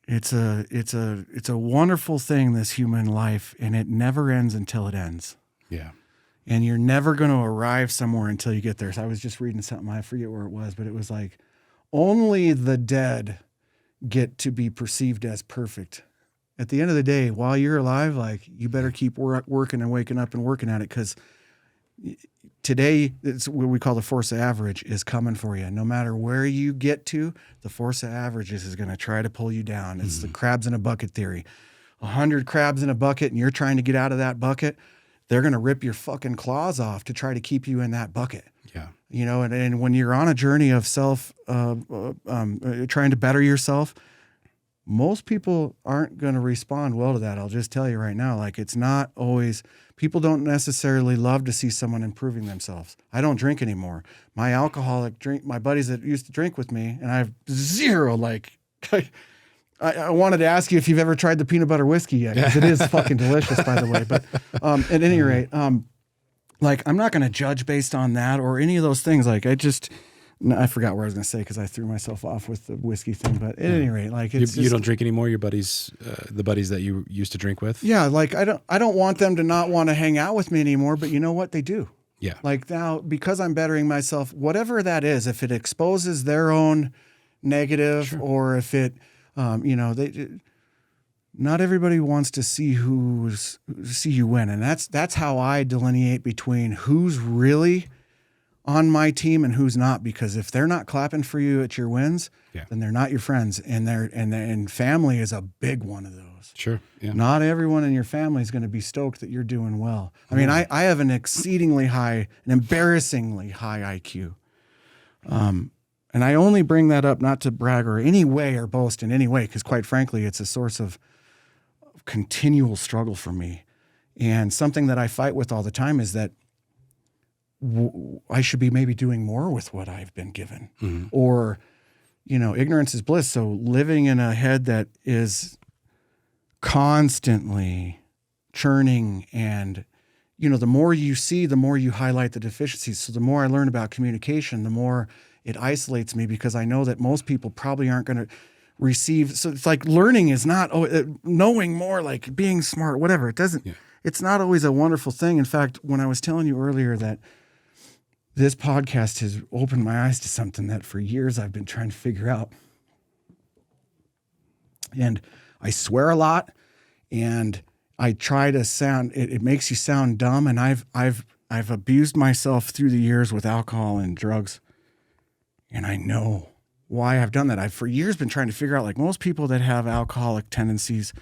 it's a wonderful thing, this human life, and it never ends until it ends. Yeah. And you're never going to arrive somewhere until you get there. So I was just reading something, I forget where it was, but it was like, only the dead get to be perceived as perfect. At the end of the day, while you're alive, like, you better keep working and waking up and working at it, because today, it's what we call the force of average is coming for you. No matter where you get to, the force of averages is going to try to pull you down. It's the crabs in a bucket theory. 100 crabs in a bucket, and you're trying to get out of that bucket, they're going to rip your fucking claws off to try to keep you in that bucket. Yeah. And when you're on a journey of trying to better yourself, most people aren't going to respond well to that. I'll just tell you right now, like, it's not always, people don't necessarily love to see someone improving themselves. I don't drink anymore. My my buddies that used to drink with me, and I have zero, like, I wanted to ask you if you've ever tried the peanut butter whiskey yet, because it is fucking delicious, by the way. But at any rate, like, I'm not going to judge based on that or any of those things. Like, I forgot what I was going to say because I threw myself off with the whiskey thing. But at any rate, like, you don't drink anymore. Your buddies, the buddies that you used to drink with. Yeah, like, I don't want them to not want to hang out with me anymore. But you know what? They do. Yeah. Like, now, because I'm bettering myself, whatever that is, if it exposes their own negative, or if it, not everybody wants to see you win, and that's how I delineate between who's really on my team and who's not. Because if they're not clapping for you at your wins, then they're not your friends, and family is a big one of those. Sure. Yeah. Not everyone in your family is going to be stoked that you're doing well. I mean, I have an embarrassingly high IQ. And I only bring that up not to brag or any way or boast in any way, because quite frankly, it's a source of continual struggle for me. And something that I fight with all the time is that I should be maybe doing more with what I've been given. Or, ignorance is bliss. So living in a head that is constantly churning, and, the more you see, the more you highlight the deficiencies. So the more I learn about communication, the more it isolates me, because I know that most people probably aren't going to receive. So it's like, learning is not knowing more, like being smart, whatever. It doesn't, it's not always a wonderful thing. In fact, when I was telling you earlier that this podcast has opened my eyes to something that for years I've been trying to figure out. And I swear a lot, and I try to sound, it makes you sound dumb. And I've abused myself through the years with alcohol and drugs. And I know why I've done that. I've for years been trying to figure out, like, most people that have alcoholic tendencies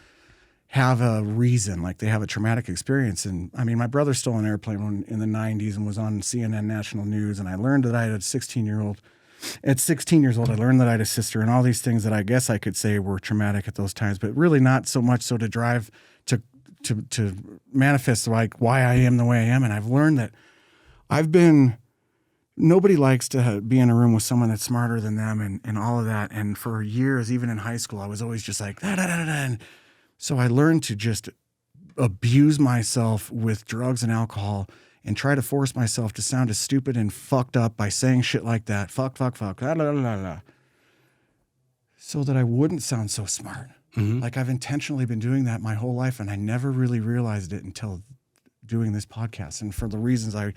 have a reason, like they have a traumatic experience. And I mean, my brother stole an airplane in the 90s and was on CNN national news. And I learned that I had a 16-year-old. At 16 years old, I learned that I had a sister and all these things that I guess I could say were traumatic at those times, but really not so much so to drive to manifest like why I am the way I am. And I've learned that nobody likes to be in a room with someone that's smarter than them and all of that. And for years, even in high school, I was always just like, da, da, da, da, da. And so I learned to just abuse myself with drugs and alcohol and try to force myself to sound as stupid and fucked up by saying shit like that. Fuck, la, la, la, la, so that I wouldn't sound so smart. Mm-hmm. Like I've intentionally been doing that my whole life, and I never really realized it until doing this podcast. And for the reasons I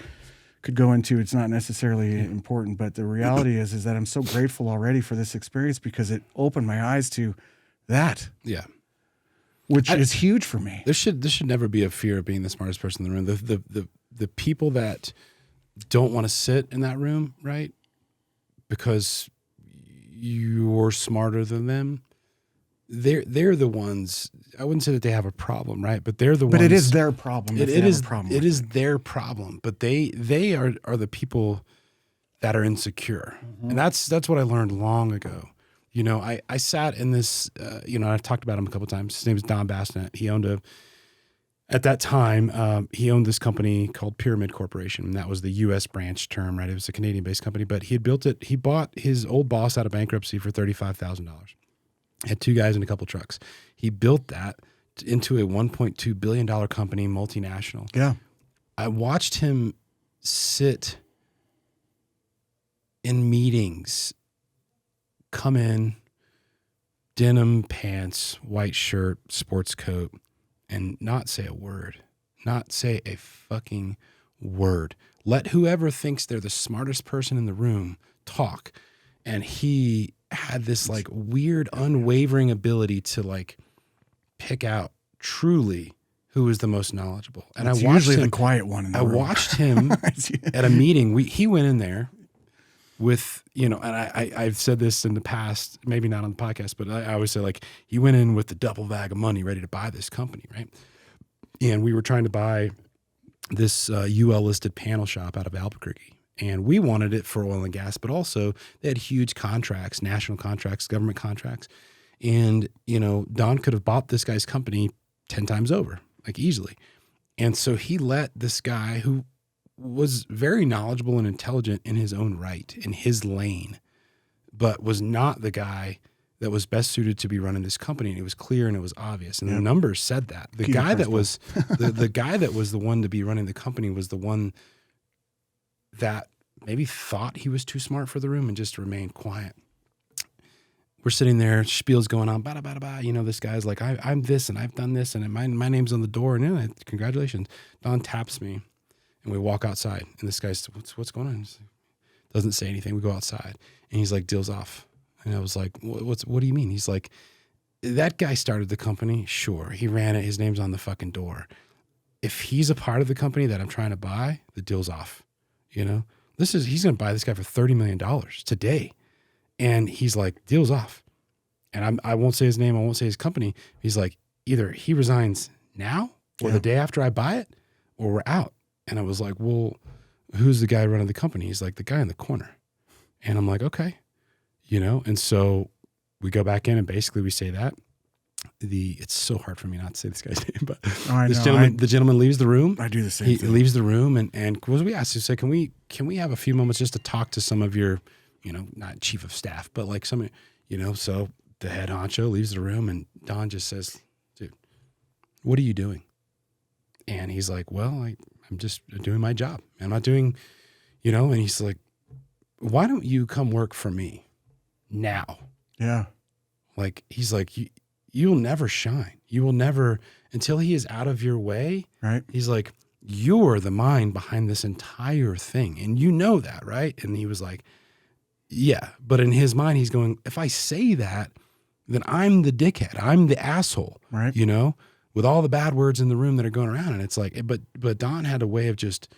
could go into, it's not necessarily important, but the reality is that I'm so grateful already for this experience because it opened my eyes to that. Yeah. Which is huge for me. This should never be a fear of being the smartest person in the room. The people that don't want to sit in that room, right? Because you're smarter than them. They're the ones. I wouldn't say that they have a problem, right? But they're the ones. But it is their problem. It is their problem. But they are the people that are insecure, and that's what I learned long ago. You know, I sat in this. I've talked about him a couple of times. His name is Don Bassnett. He owned at that time, he owned this company called Pyramid Corporation. And that was the U.S. branch term, right? It was a Canadian-based company, but he had built it. He bought his old boss out of bankruptcy for $35,000. Had two guys and a couple trucks. He built that into a $1.2 billion company, multinational. Yeah. I watched him sit in meetings, come in, denim pants, white shirt, sports coat, and not say a word, not say a fucking word. Let whoever thinks they're the smartest person in the room talk. And he had this like weird, unwavering ability to like pick out truly who was the most knowledgeable. And It's I watched usually him, the quiet one in the I room. watched him at a meeting. He went in there with, and I've said this in the past, maybe not on the podcast, but I always say like he went in with the double bag of money ready to buy this company, right? And we were trying to buy this UL listed panel shop out of Albuquerque. And we wanted it for oil and gas, but also they had huge contracts, national contracts, government contracts. And, Don could have bought this guy's company 10 times over, like easily. And so he let this guy who was very knowledgeable and intelligent in his own right, in his lane, but was not the guy that was best suited to be running this company. And it was clear and it was obvious. And the numbers said that. The guy that was the guy that was the one to be running the company was the one that maybe thought he was too smart for the room and just remained quiet. We're sitting there, spiel's going on, bada, bada, bada. This guy's like, I'm this and I've done this and my name's on the door. And congratulations. Don taps me and we walk outside. And this guy's, what's going on? He's like, doesn't say anything. We go outside and he's like, deal's off. And I was like, what do you mean? He's like, that guy started the company. Sure. He ran it. His name's on the fucking door. If he's a part of the company that I'm trying to buy, the deal's off. He's going to buy this guy for $30 million today. And he's like, deal's off. And I won't say his name. I won't say his company. He's like, either he resigns now or the day after I buy it or we're out. And I was like, well, who's the guy running the company? He's like, the guy in the corner. And I'm like, okay, and so we go back in and basically we say that. It's so hard for me not to say this guy's name, but the gentleman leaves the room. I do the same thing. He leaves the room and we asked, he said, can we have a few moments just to talk to some of your, not chief of staff, but like some, so the head honcho leaves the room and Don just says, dude, what are you doing? And he's like, well, I'm just doing my job. I'm not doing, and he's like, why don't you come work for me now? Yeah. Like, he's like, you'll never shine. You will never, until he is out of your way. Right. He's like, you're the mind behind this entire thing. And you know that, right? And he was like, yeah. But in his mind, he's going, if I say that, then I'm the dickhead. I'm the asshole. Right. With all the bad words in the room that are going around. And it's like, but Don had a way of just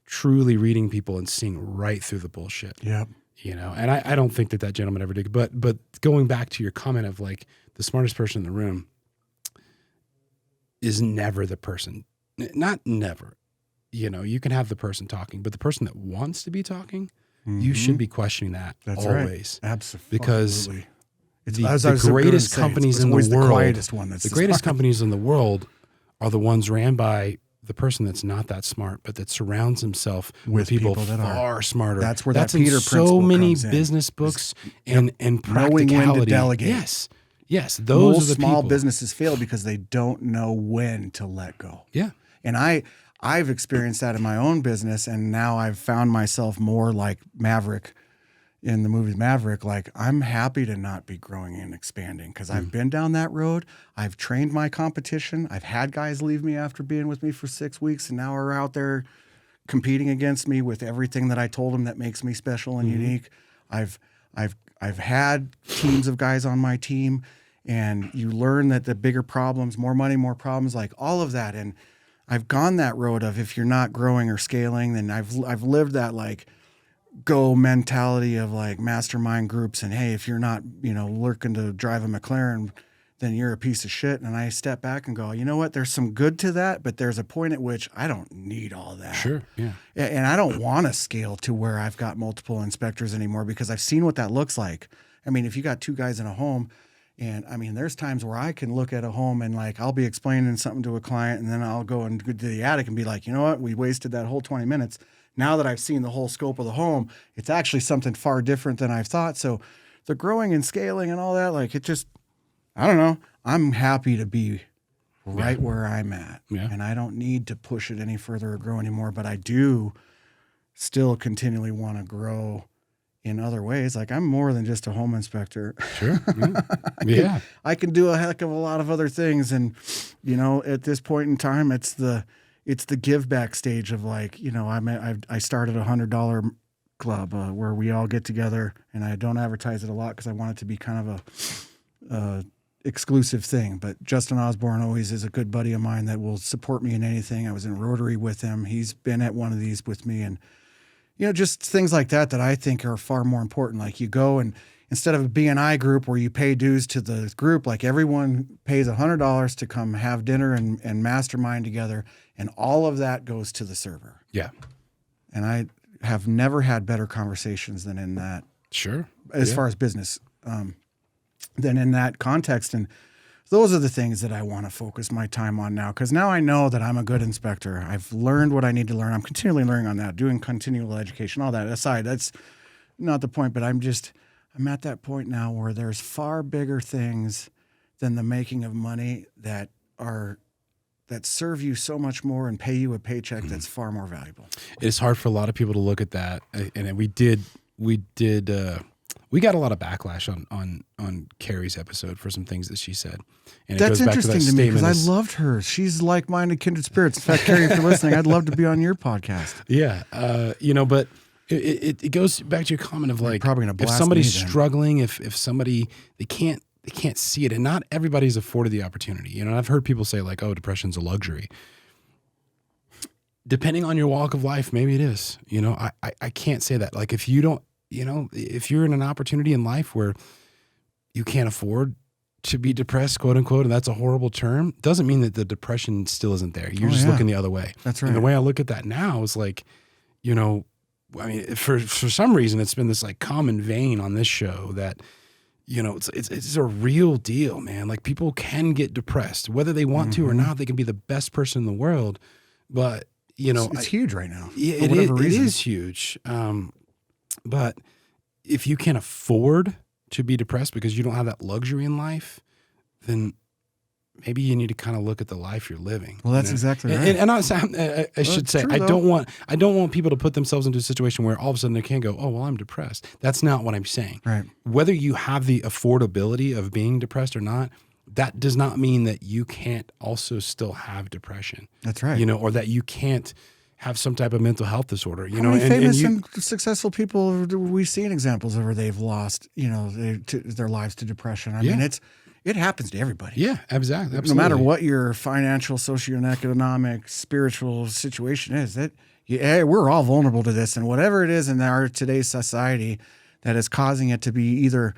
truly reading people and seeing right through the bullshit. Yep. And I don't think that gentleman ever did. But going back to your comment of like the smartest person in the room, is never the person, not never, you can have the person talking, but the person that wants to be talking, you should be questioning that. That's always. right. Absolutely. Because it's the greatest companies in the world, the quietest one. That's the greatest companies in the world are the ones ran by the person that's not that smart, but that surrounds himself with people that far smarter. That's where that's that Peter in so principle many comes in. business books and Knowing practicality. when to delegate. Yes. Those Most are the small people. businesses fail because they don't know when to let go. Yeah. And I've experienced that in my own business, and now I've found myself more like Maverick in the movie Maverick. Like, I'm happy to not be growing and expanding because I've been down that road. I've trained my competition. I've had guys leave me after being with me for 6 weeks, and now are out there competing against me with everything that I told them that makes me special and unique. I've had teams of guys on my team, and you learn that the bigger problems, more money, more problems, like all of that. And I've gone that road of, if you're not growing or scaling, then I've lived that like go mentality of like mastermind groups. And hey, if you're not, looking to drive a McLaren, then you're a piece of shit. And I step back and go, you know what? There's some good to that, but there's a point at which I don't need all that. Sure. Yeah. And I don't want to scale to where I've got multiple inspectors anymore, because I've seen what that looks like. I mean, if you got 2 guys in a home, and I mean, there's times where I can look at a home and like, I'll be explaining something to a client, and then I'll go and go to the attic and be like, you know what? We wasted that whole 20 minutes. Now that I've seen the whole scope of the home, it's actually something far different than I've thought. So the growing and scaling and all that, like, it just, I don't know. I'm happy to be right where I'm at. Yeah. And I don't need to push it any further or grow anymore, but I do still continually want to grow in other ways. Like, I'm more than just a home inspector. Sure. Yeah. I can do a heck of a lot of other things. And, at this point in time, it's the give back stage of like, I started $100 club where we all get together, and I don't advertise it a lot because I want it to be kind of a exclusive thing. But Justin Osborne always is a good buddy of mine that will support me in anything. I was in Rotary with him. He's been at one of these with me, and just things like that I think are far more important. Like, you go, and instead of a BNI group where you pay dues to the group, like, everyone pays $100 to come have dinner and mastermind together, and all of that goes to the server. Yeah. And I have never had better conversations than in that. Sure. As far as business, than in that context. And those are the things that I want to focus my time on now, because now I know that I'm a good inspector. I've learned what I need to learn. I'm continually learning on that, doing continual education, all that aside. That's not the point, but I'm at that point now where there's far bigger things than the making of money that serve you so much more and pay you a paycheck that's far more valuable. It's hard for a lot of people to look at that. And we got a lot of backlash on Carrie's episode for some things that she said. And that's it goes back to that interesting to me, because I statement loved her. She's like-minded, kindred spirits. In fact, Carrie, if you're listening, I'd love to be on your podcast. Yeah. But it goes back to your comment of like, probably gonna if blast somebody's me then. struggling, if somebody, they can't see it, and not everybody's afforded the opportunity. I've heard people say like, oh, depression's a luxury. Depending on your walk of life, maybe it is. I can't say that. Like, if you don't, if you're in an opportunity in life where you can't afford to be depressed, quote unquote, and that's a horrible term, doesn't mean that the depression still isn't there. You're just looking the other way. That's right. And the way I look at that now is like, for some reason, it's been this like common vein on this show that, it's a real deal, man. Like, people can get depressed, whether they want to or not. They can be the best person in the world, but it's huge right now. Yeah, for whatever it reason. is huge. But if you can't afford to be depressed because you don't have that luxury in life, then maybe you need to kind of look at the life you're living. Well, that's exactly right. And I should say, true, I though. don't want people to put themselves into a situation where all of a sudden they can go, oh, well, I'm depressed. That's not what I'm saying. Right. Whether you have the affordability of being depressed or not, that does not mean that you can't also still have depression. That's right. Or that you can't have some type of mental health disorder. How many famous and successful people have we seen examples of where they've lost, their lives to depression? I mean, it happens to everybody. Yeah, exactly. Absolutely. No matter what your financial, socioeconomic, spiritual situation is, we're all vulnerable to this. And whatever it is in our today's society that is causing it to be either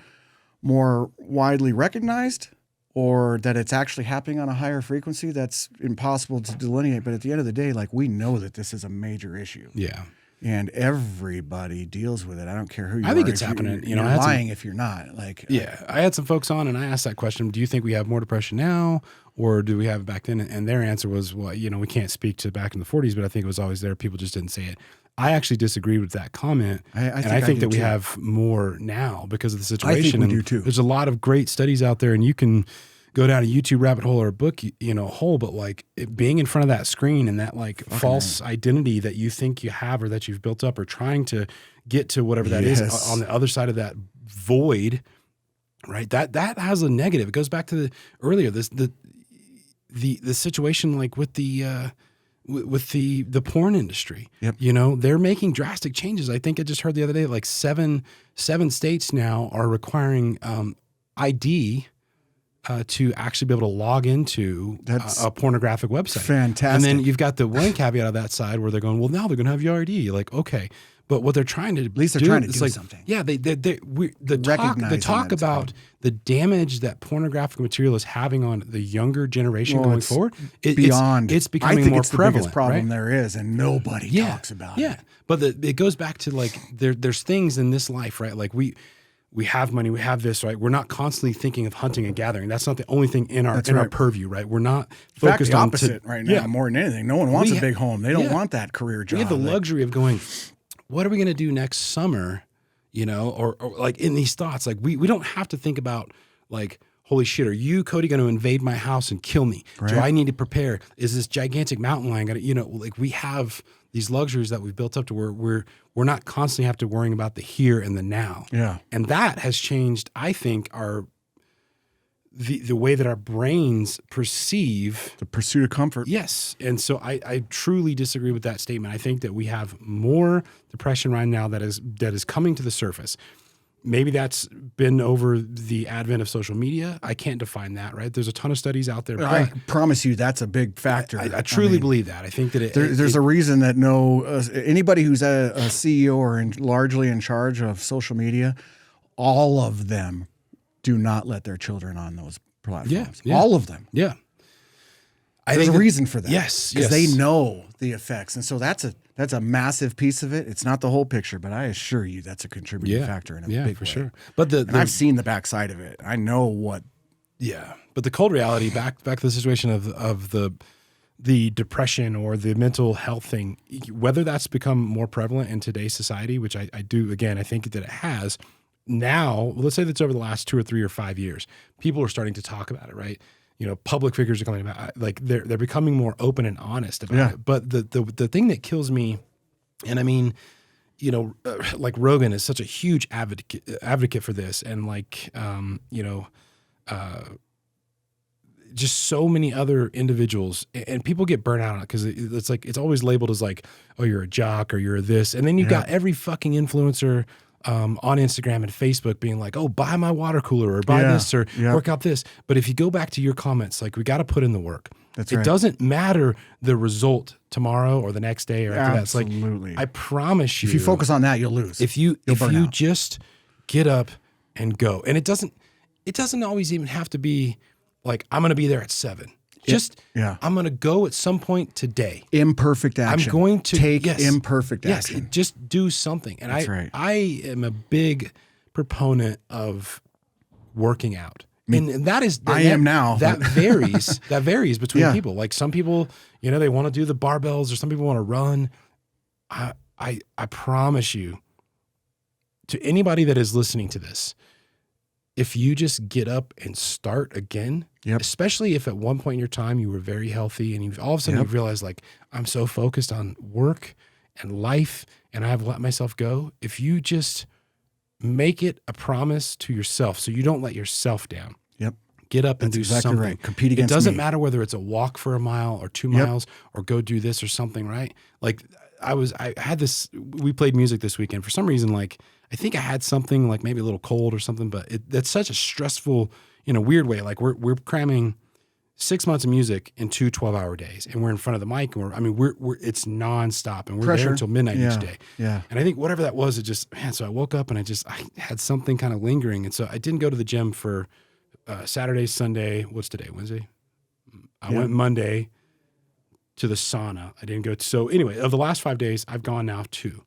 more widely recognized or that it's actually happening on a higher frequency, that's impossible to delineate. But at the end of the day, like, we know that this is a major issue. Yeah. And everybody deals with it. I don't care who you are. I think it's If happening. You're lying if you're not. Like, yeah, I had some folks on and I asked that question. Do you think we have more depression now or do we have it back then? And their answer was, well, we can't speak to back in the 40s, but I think it was always there. People just didn't say it. I actually disagreed with that comment. I think that we have more now because of the situation. I think we do too. There's a lot of great studies out there and you can go down a YouTube rabbit hole or a book, hole, but like being in front of that screen and that like false identity that you think you have or that you've built up or trying to get to whatever that is on the other side of that void, right? That has a negative. It goes back to the earlier, the situation like with the porn industry. Yep. They're making drastic changes. I think I just heard the other day, like seven states now are requiring ID to actually be able to log into a pornographic website. Fantastic. And then you've got the one caveat of that side where they're going, well, now they're going to have your ID. You're like, okay. But what they're trying to at least they're trying to do like, something. Yeah, the talk about the damage that pornographic material is having on the younger generation going forward. It's becoming more it's the prevalent. biggest problem right? there is, and nobody talks about it. Yeah, but it goes back to like there's things in this life, right? Like we have money, we have this, right? We're not constantly thinking of hunting and gathering. That's not the only thing in our purview, right? We're not focused on opposite right now more than anything. No one wants a big home. They don't want that career job. We have the luxury of going, what are we going to do next summer? Or like in these thoughts, like we don't have to think about like, holy shit, are you, Cody, going to invade my house and kill me? Right. Do I need to prepare? Is this gigantic mountain lion going to, like we have these luxuries that we've built up to where we're not constantly have to worrying about the here and the now. Yeah. And that has changed, I think, the way that our brains perceive the pursuit of comfort. Yes. And so I truly disagree with that statement. I think that we have more depression right now that is coming to the surface. Maybe that's been over the advent of social media. I can't define that, right? There's a ton of studies out there. I promise you that's a big factor. I truly believe that. I think that there's a reason that anybody who's a CEO or largely in charge of social media, all of them do not let their children on those platforms. Yeah. All of them. Yeah. There's a reason for that. Yes. Because they know the effects. And so that's a massive piece of it. It's not the whole picture, but I assure you that's a contributing factor in a big way. Sure. But I've seen the backside of it. I know what. Yeah. But the cold reality, back to the situation of the depression or the mental health thing, whether that's become more prevalent in today's society, which I do, again, I think that it has. Now, let's say that's over the last 2 or 3 or 5 years, people are starting to talk about it, right? Public figures are coming about, like they're becoming more open and honest about it. But the thing that kills me, and I mean, like Rogan is such a huge advocate for this, and like, just so many other individuals, and people get burnt out on it because it's like it's always labeled as like, oh, you're a jock or you're this, and then you've got every fucking influencer on Instagram and Facebook being like, oh, buy my water cooler or buy this or work out this. But if you go back to your comments, like we got to put in the work. That's right. It doesn't matter the result tomorrow or the next day or after that. It's like, I promise you. If you focus on that, you'll lose. If you just get up and go, and it doesn't always even have to be like, I'm going to be there at 7. I'm going to go at some point today. Imperfect action. I'm going to take imperfect action. Yes, just do something. And I am a big proponent of working out. And that is, I am now. That varies. That varies between people. Like some people, they want to do the barbells, or some people want to run. I promise you, to anybody that is listening to this, if you just get up and start again, especially if at one point in your time you were very healthy and all of a sudden you've realized like, I'm so focused on work and life and I've let myself go. If you just make it a promise to yourself so you don't let yourself down. Get up and do something. Right. Compete against It doesn't me. matter whether it's a walk for a mile or 2 miles or go do this or something, right? Like I had this, we played music this weekend. For some reason, like, I think I had something like maybe a little cold or something, but that's such a stressful, in a weird way. Like we're cramming 6 months of music in 2 12-hour days, and we're in front of the mic, and we're it's nonstop, and we're there until midnight each day. Yeah. And I think whatever that was, so I woke up and I had something kind of lingering, and so I didn't go to the gym for Saturday, Sunday. What's today? Wednesday. I Yeah. went Monday to the sauna. I didn't go. So anyway, of the last 5 days, I've gone now 2.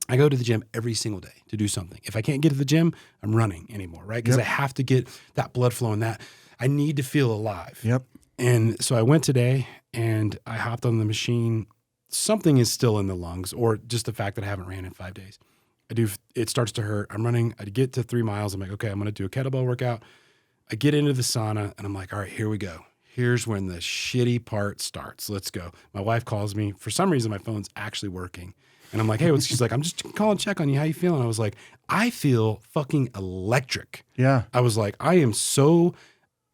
I go to the gym every single day to do something. If I can't get to the gym, I'm running anymore, right? Because Yep. I have to get that blood flow and that I need to feel alive. Yep. And so I went today and I hopped on the machine. Something is still in the lungs, or just the fact that I haven't ran in 5 days. It starts to hurt. I'm running. I get to 3 miles. I'm like, okay, I'm going to do a kettlebell workout. I get into the sauna and I'm like, all right, here we go. Here's when the shitty part starts. Let's go. My wife calls me. For some reason, my phone's actually working. And I'm like, hey, she's like, I'm just calling to check on you. How you feeling? I was like, I feel fucking electric. Yeah. I was like, I am so,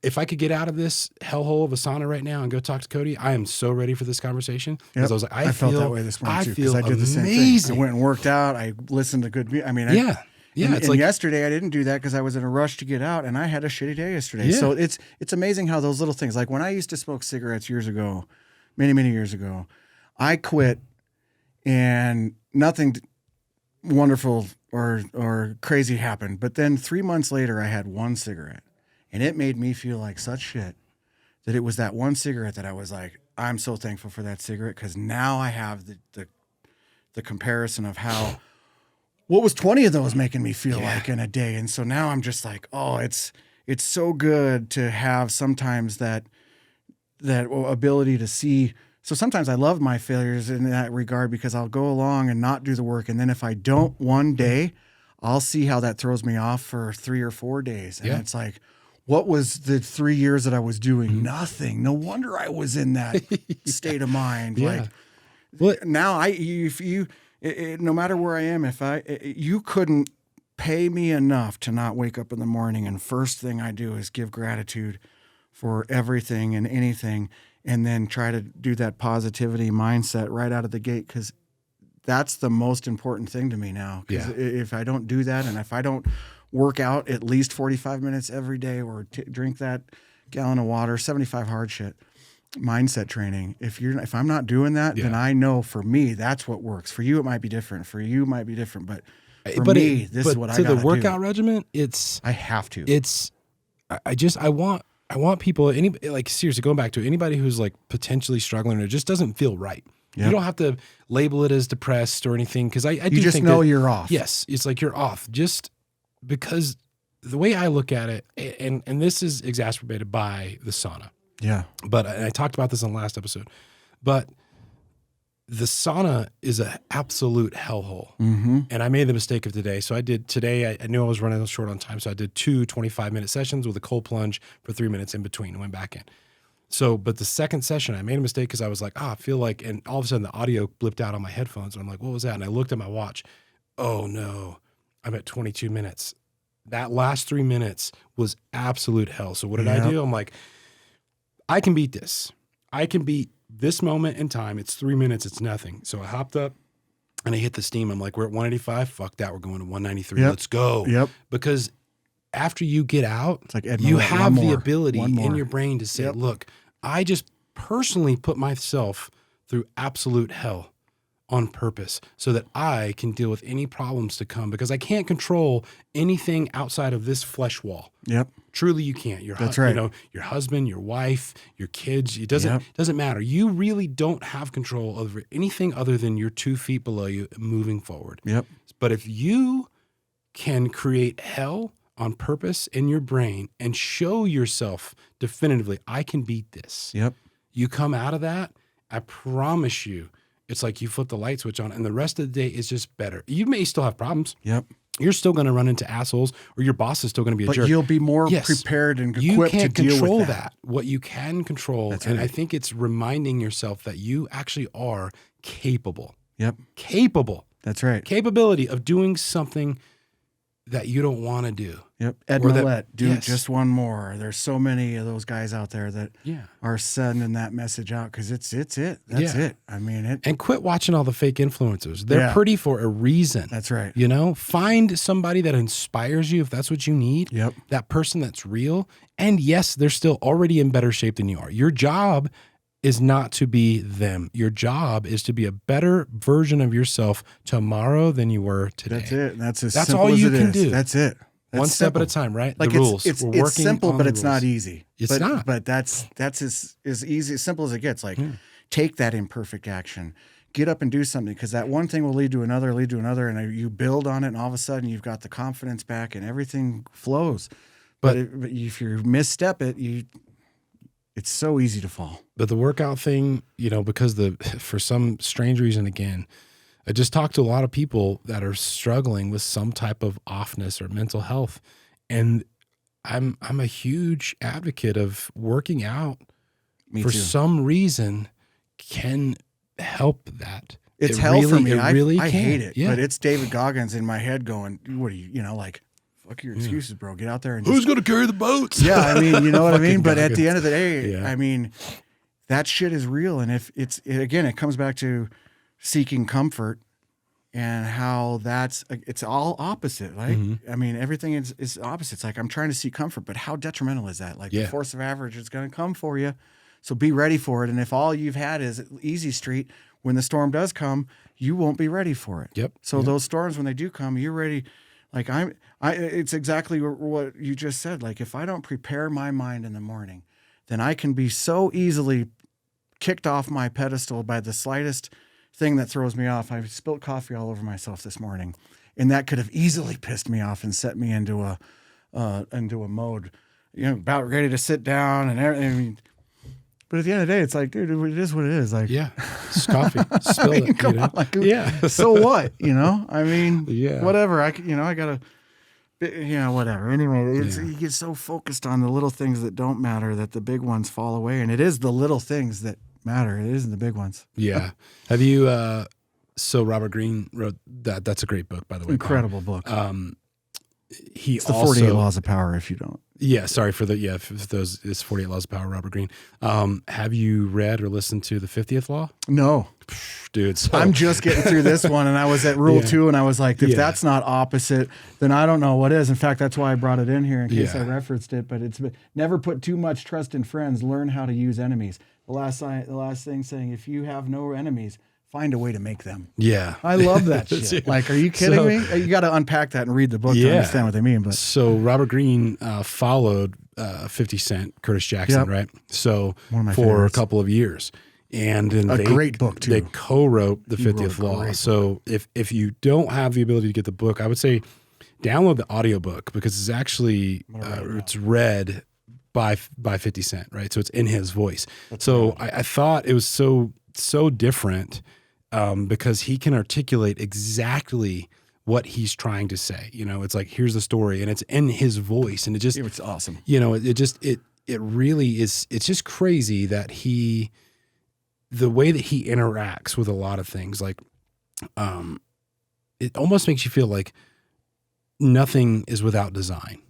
if I could get out of this hellhole of a sauna right now and go talk to Cody, I am so ready for this conversation. Because Yep. I was like, I felt that way this morning too. feel I did the same amazing. thing. I went and worked out. I listened to good music. I mean, Yeah. And It's like, yesterday I didn't do that because I was in a rush to get out, and I had a shitty day yesterday. Yeah. So it's amazing how those little things, like when I used to smoke cigarettes years ago, many years ago, I quit, and nothing wonderful or crazy happened. But then 3 months later, I had one cigarette, and it made me feel like such shit that it was that one cigarette that I was like, I'm so thankful for that cigarette, because now I have the comparison of how. What was 20 of those making me feel like in a day? And so now I'm just like, oh, it's so good to have sometimes that ability to see. So sometimes I love my failures in that regard, because I'll go along and not do the work. And then if I don't one day, I'll see how that throws me off for 3 or 4 days. And it's like, what was the 3 years that I was doing? Nothing. No wonder I was in that state of mind. Yeah. Like now no matter where I am, you couldn't pay me enough to not wake up in the morning and first thing I do is give gratitude for everything and anything, and then try to do that positivity mindset right out of the gate, because that's the most important thing to me now. Because if I don't do that, and if I don't work out at least 45 minutes every day, or drink that gallon of water, 75 hard shit, mindset training. If I'm not doing that, then I know for me that's what works. For you, it might be different. For you, it might be different. But for me, this is what I got to do. To the workout regimen, I have to. I want people, like seriously, going back to it, anybody who's like potentially struggling or just doesn't feel right. Yep. You don't have to label it as depressed or anything, because I do just think know you're off. Yes, it's like you're off, just because the way I look at it, and this is exacerbated by the sauna. Yeah. But I talked about this in the last episode, but the sauna is an absolute hellhole. Mm-hmm. And I made the mistake of today. So I did today, I knew I was running short on time. So I did 2 25-minute sessions with a cold plunge for 3 minutes in between and went back in. So, but the second session, I made a mistake because I was like, I feel like, and all of a sudden the audio blipped out on my headphones. And I'm like, what was that? And I looked at my watch. Oh no, I'm at 22 minutes. That last 3 minutes was absolute hell. So what did I do? I'm like, I can beat this. I can beat this moment in time. It's 3 minutes. It's nothing. So I hopped up and I hit the steam. I'm like, we're at 185. Fuck that. We're going to 193. Yep. Let's go. Yep. Because after you get out, it's like you have the ability in your brain to say, look, I just personally put myself through absolute hell on purpose so that I can deal with any problems to come, because I can't control anything outside of this flesh wall. Yep. Truly, you can't. That's right. Your husband, your wife, your kids. It doesn't matter. You really don't have control over anything other than your 2 feet below you moving forward. Yep. But if you can create hell on purpose in your brain and show yourself definitively, I can beat this. Yep. You come out of that, I promise you, it's like you flip the light switch on and the rest of the day is just better. You may still have problems. Yep. You're still going to run into assholes, or your boss is still going to be a jerk. But you'll be more prepared and equipped to deal with that. You can't control that. What you can control, That's and right. I think it's reminding yourself that you actually are capable. Yep. Capable. That's right. Capability of doing something that you don't want to do. Yep. Ed Millett, just one more. There's so many of those guys out there that are sending that message out, because it's it. That's it. I mean it. And quit watching all the fake influencers. They're pretty for a reason. That's right. Find somebody that inspires you if that's what you need. Yep. That person that's real. And yes, they're still already in better shape than you are. Your job is not to be them. Your job is to be a better version of yourself tomorrow than you were today. That's it. That's all simple you as it can is. do. That's it. One step at a time, right? Like the rules. It's We're working simple, on but the it's not rules. easy. It's not. But that's as easy, as simple as it gets. Like take that imperfect action, get up and do something, because that one thing will lead to another, and you build on it, and all of a sudden you've got the confidence back, and everything flows. But if you misstep it, it's so easy to fall. But the workout thing, because for some strange reason, again, I just talked to a lot of people that are struggling with some type of offness or mental health. And I'm a huge advocate of working out. Me for too. some reason can help that. It's hell for me. It really I can. hate it. Yeah. But it's David Goggins in my head going, what are you, like, fuck your excuses, bro. Get out there and Who's going to carry the boats? Yeah, I mean, you know what I mean? Fucking But at Goggins. the end of the day, Yeah. I mean, that shit is real. And if it comes back to seeking comfort and how it's all opposite. Like, I mean, everything is opposite. It's like, I'm trying to seek comfort, but how detrimental is that? Like the force of average is going to come for you. So be ready for it. And if all you've had is easy street, when the storm does come, you won't be ready for it. Yep. So those storms, when they do come, you're ready. Like it's exactly what you just said. Like if I don't prepare my mind in the morning, then I can be so easily kicked off my pedestal by the slightest thing that throws me off. I spilled coffee all over myself this morning, and that could have easily pissed me off and set me into a mode, about ready to sit down and everything. I mean, but at the end of the day, it's like, dude, it is what it is. Like, Yeah. It's coffee. Spill it. come on, like, Yeah. so what? I mean, Yeah. whatever. I gotta, whatever. Anyway, you get so focused on the little things that don't matter that the big ones fall away. And it is the little things that matter. It isn't the big ones. Yeah. Have you, so Robert Greene wrote that. That's a great book, by the way. Incredible book. It's the 48 Laws of Power, if you don't. Yeah, sorry for those. It's 48 Laws of Power, Robert Greene. Have you read or listened to the 50th Law? No. Dude, so, I'm just getting through this one, and I was at Rule 2, and I was like, if that's not opposite, then I don't know what is. In fact, that's why I brought it in here in case I referenced it. But it's never put too much trust in friends. Learn how to use enemies. The last thing saying, if you have no enemies, find a way to make them. Yeah. I love that shit. Like, are you kidding me? You got to unpack that and read the book to understand what they mean. But so Robert Greene followed 50 Cent, Curtis Jackson, right? So One of my for favorites. a couple of years. And then A great book, too. They co-wrote the He wrote 50th a Law. great So if you don't have the ability to get the book, I would say download the audiobook because it's actually it's read by 50 Cent, right? So it's in his voice. I thought it was so different because he can articulate exactly what he's trying to say. It's like, here's the story and it's in his voice and it's awesome. It really is. It's just crazy that the way that he interacts with a lot of things, like, it almost makes you feel like nothing is without design.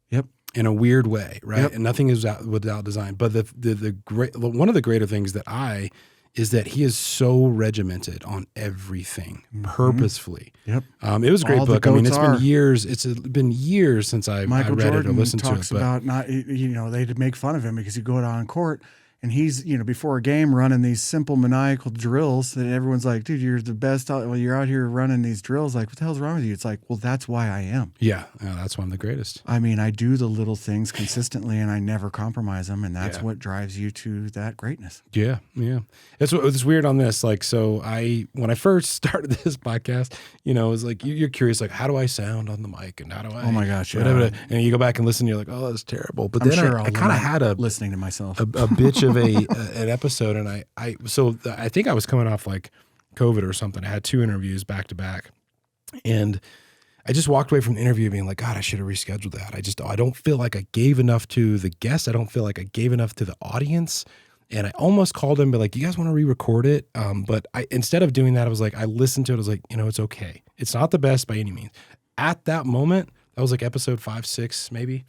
Yep. In a weird way, right? Yep. And nothing is without design. But one of the greater things is that he is so regimented on everything purposefully. Yep. It was a great All the book. I mean, goats it's been are. years. It's been years since I read it or listened to it. Talks about not, they'd make fun of him because he'd go out on court and he's, before a game running these simple maniacal drills that everyone's like, dude, you're the best. Well, you're out here running these drills. Like, what the hell's wrong with you? It's like, well, that's why I am. Yeah, that's why I'm the greatest. I mean, I do the little things consistently and I never compromise them. And that's what drives you to that greatness. Yeah. It's weird on this. Like, so when I first started this podcast, it was like, you're curious, like, how do I sound on the mic and how do I, oh my gosh, whatever. And you go back and listen, you're like, oh, that's terrible. But I'm then sure I kind of had listening to myself, a bitch of an episode. And I think I was coming off like COVID or something. I had 2 interviews back to back and I just walked away from the interview being like, God, I should have rescheduled that. I don't feel like I gave enough to the guests. I don't feel like I gave enough to the audience. And I almost called him, but like, you guys want to re-record it? But instead of doing that, I was like, I listened to it. I was like, it's okay. It's not the best by any means. At that moment, that was like episode 5, 6, maybe.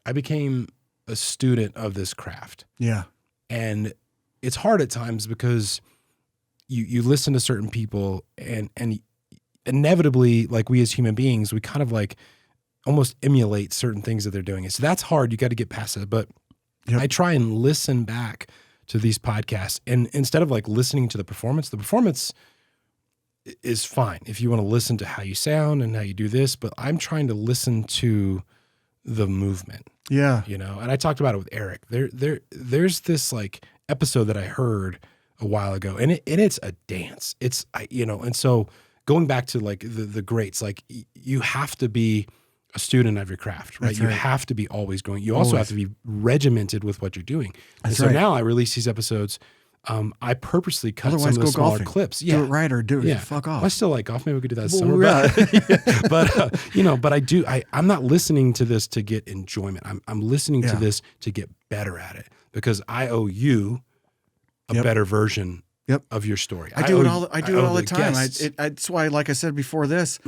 I became a student of this craft. Yeah. And it's hard at times because you listen to certain people and inevitably, like we as human beings, we kind of like almost emulate certain things that they're doing. So that's hard. You got to get past it. But I try and listen back to these podcasts and instead of like listening to the performance is fine if you want to listen to how you sound and how you do this, but I'm trying to listen to the movement. Yeah. You know, and I talked about it with Eric. There's this like episode that I heard a while ago, and it's a dance. And so going back to like the greats, like you have to be a student of your craft, right? That's You right. have to be always going. You also have to be regimented with what you're doing. And That's so right. now I release these episodes. I purposely cut Otherwise, some of the go smaller golfing. clips. Do it right or do it. Yeah. Fuck off. I still like golf. Maybe we could do that this Well, summer. yeah. But I'm not listening to this to get enjoyment. I'm listening to Yeah. this to get better at it because I owe you a Yep. better version Of your story. I do it all owe the time. guests. That's why, like I said before this,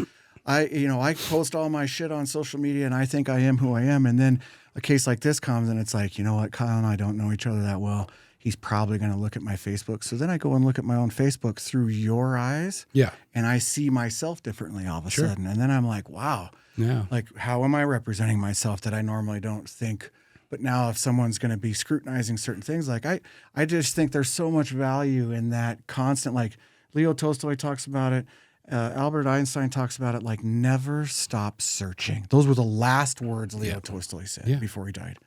I post all my shit on social media and I think I am who I am. And then a case like this comes and it's like, you know what, Kyle and I don't know each other that well. He's probably going to look at my Facebook. So then I go and look at my own Facebook through your eyes. Yeah. And I see myself differently all of a Sure. sudden. And then I'm like, wow, Yeah. like how am I representing myself that I normally don't think? But now if someone's going to be scrutinizing certain things, like I just think there's so much value in that constant, like Leo Tolstoy talks about it. Albert Einstein talks about it, like never stop searching. Those were the last words Leo Tolstoy said before he died.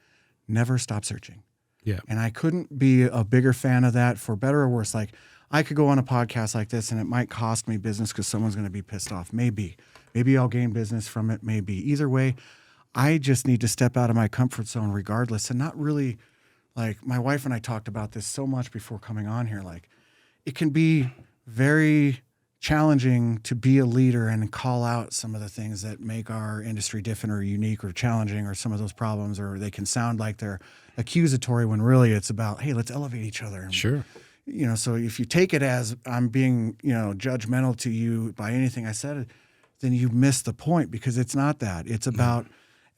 Never stop searching. Yeah. And I couldn't be a bigger fan of that for better or worse. Like I could go on a podcast like this and it might cost me business because someone's going to be pissed off. Maybe I'll gain business from it. Maybe either way, I just need to step out of my comfort zone regardless and not really like my wife and I talked about this so much before coming on here. Like it can be very challenging to be a leader and call out some of the things that make our industry different or unique or challenging or some of those problems, or they can sound like they're accusatory when really it's about, hey, let's elevate each other. And, Sure. you know, so if you take it as I'm being, judgmental to you by anything I said, then you miss the point because it's not that. It's about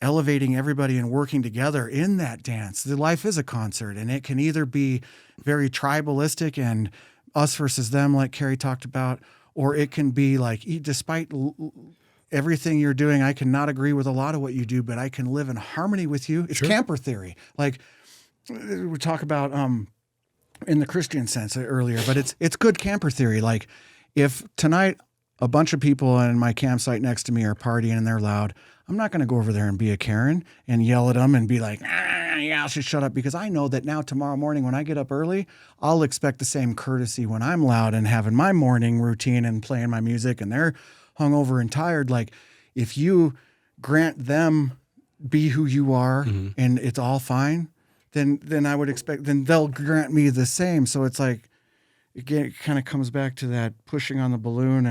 elevating everybody and working together in that dance. The life is a concert and it can either be very tribalistic and us versus them, like Carrie talked about, or it can be like, despite everything you're doing, I cannot agree with a lot of what you do, but I can live in harmony with you. It's camper theory. Like we talk about in the Christian sense earlier, but it's good camper theory. Like if tonight a bunch of people in my campsite next to me are partying and they're loud, I'm not going to go over there and be a Karen and yell at them and be like, yeah, I should shut up, because I know that now tomorrow morning when I get up early, I'll expect the same courtesy when I'm loud and having my morning routine and playing my music and they're hungover and tired. Like if you grant them be who you are and it's all fine, then I would expect, then they'll grant me the same. So it's like, again, it kind of comes back to that pushing on the balloon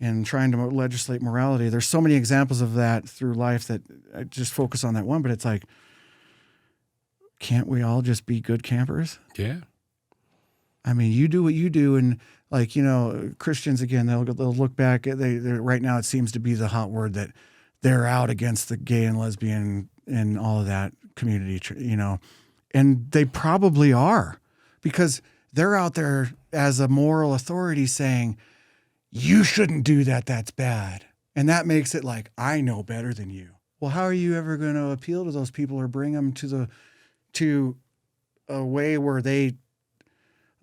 and trying to legislate morality. There's so many examples of that through life that I just focus on that one, but it's like, can't we all just be good campers? Yeah. I mean, you do what you do, and like, Christians, again, they'll look back. They right now it seems to be the hot word that they're out against the gay and lesbian and all of that community, and they probably are, because they're out there as a moral authority saying, you shouldn't do that. That's bad. And that makes it like, I know better than you. Well, how are you ever going to appeal to those people or bring them to a way where they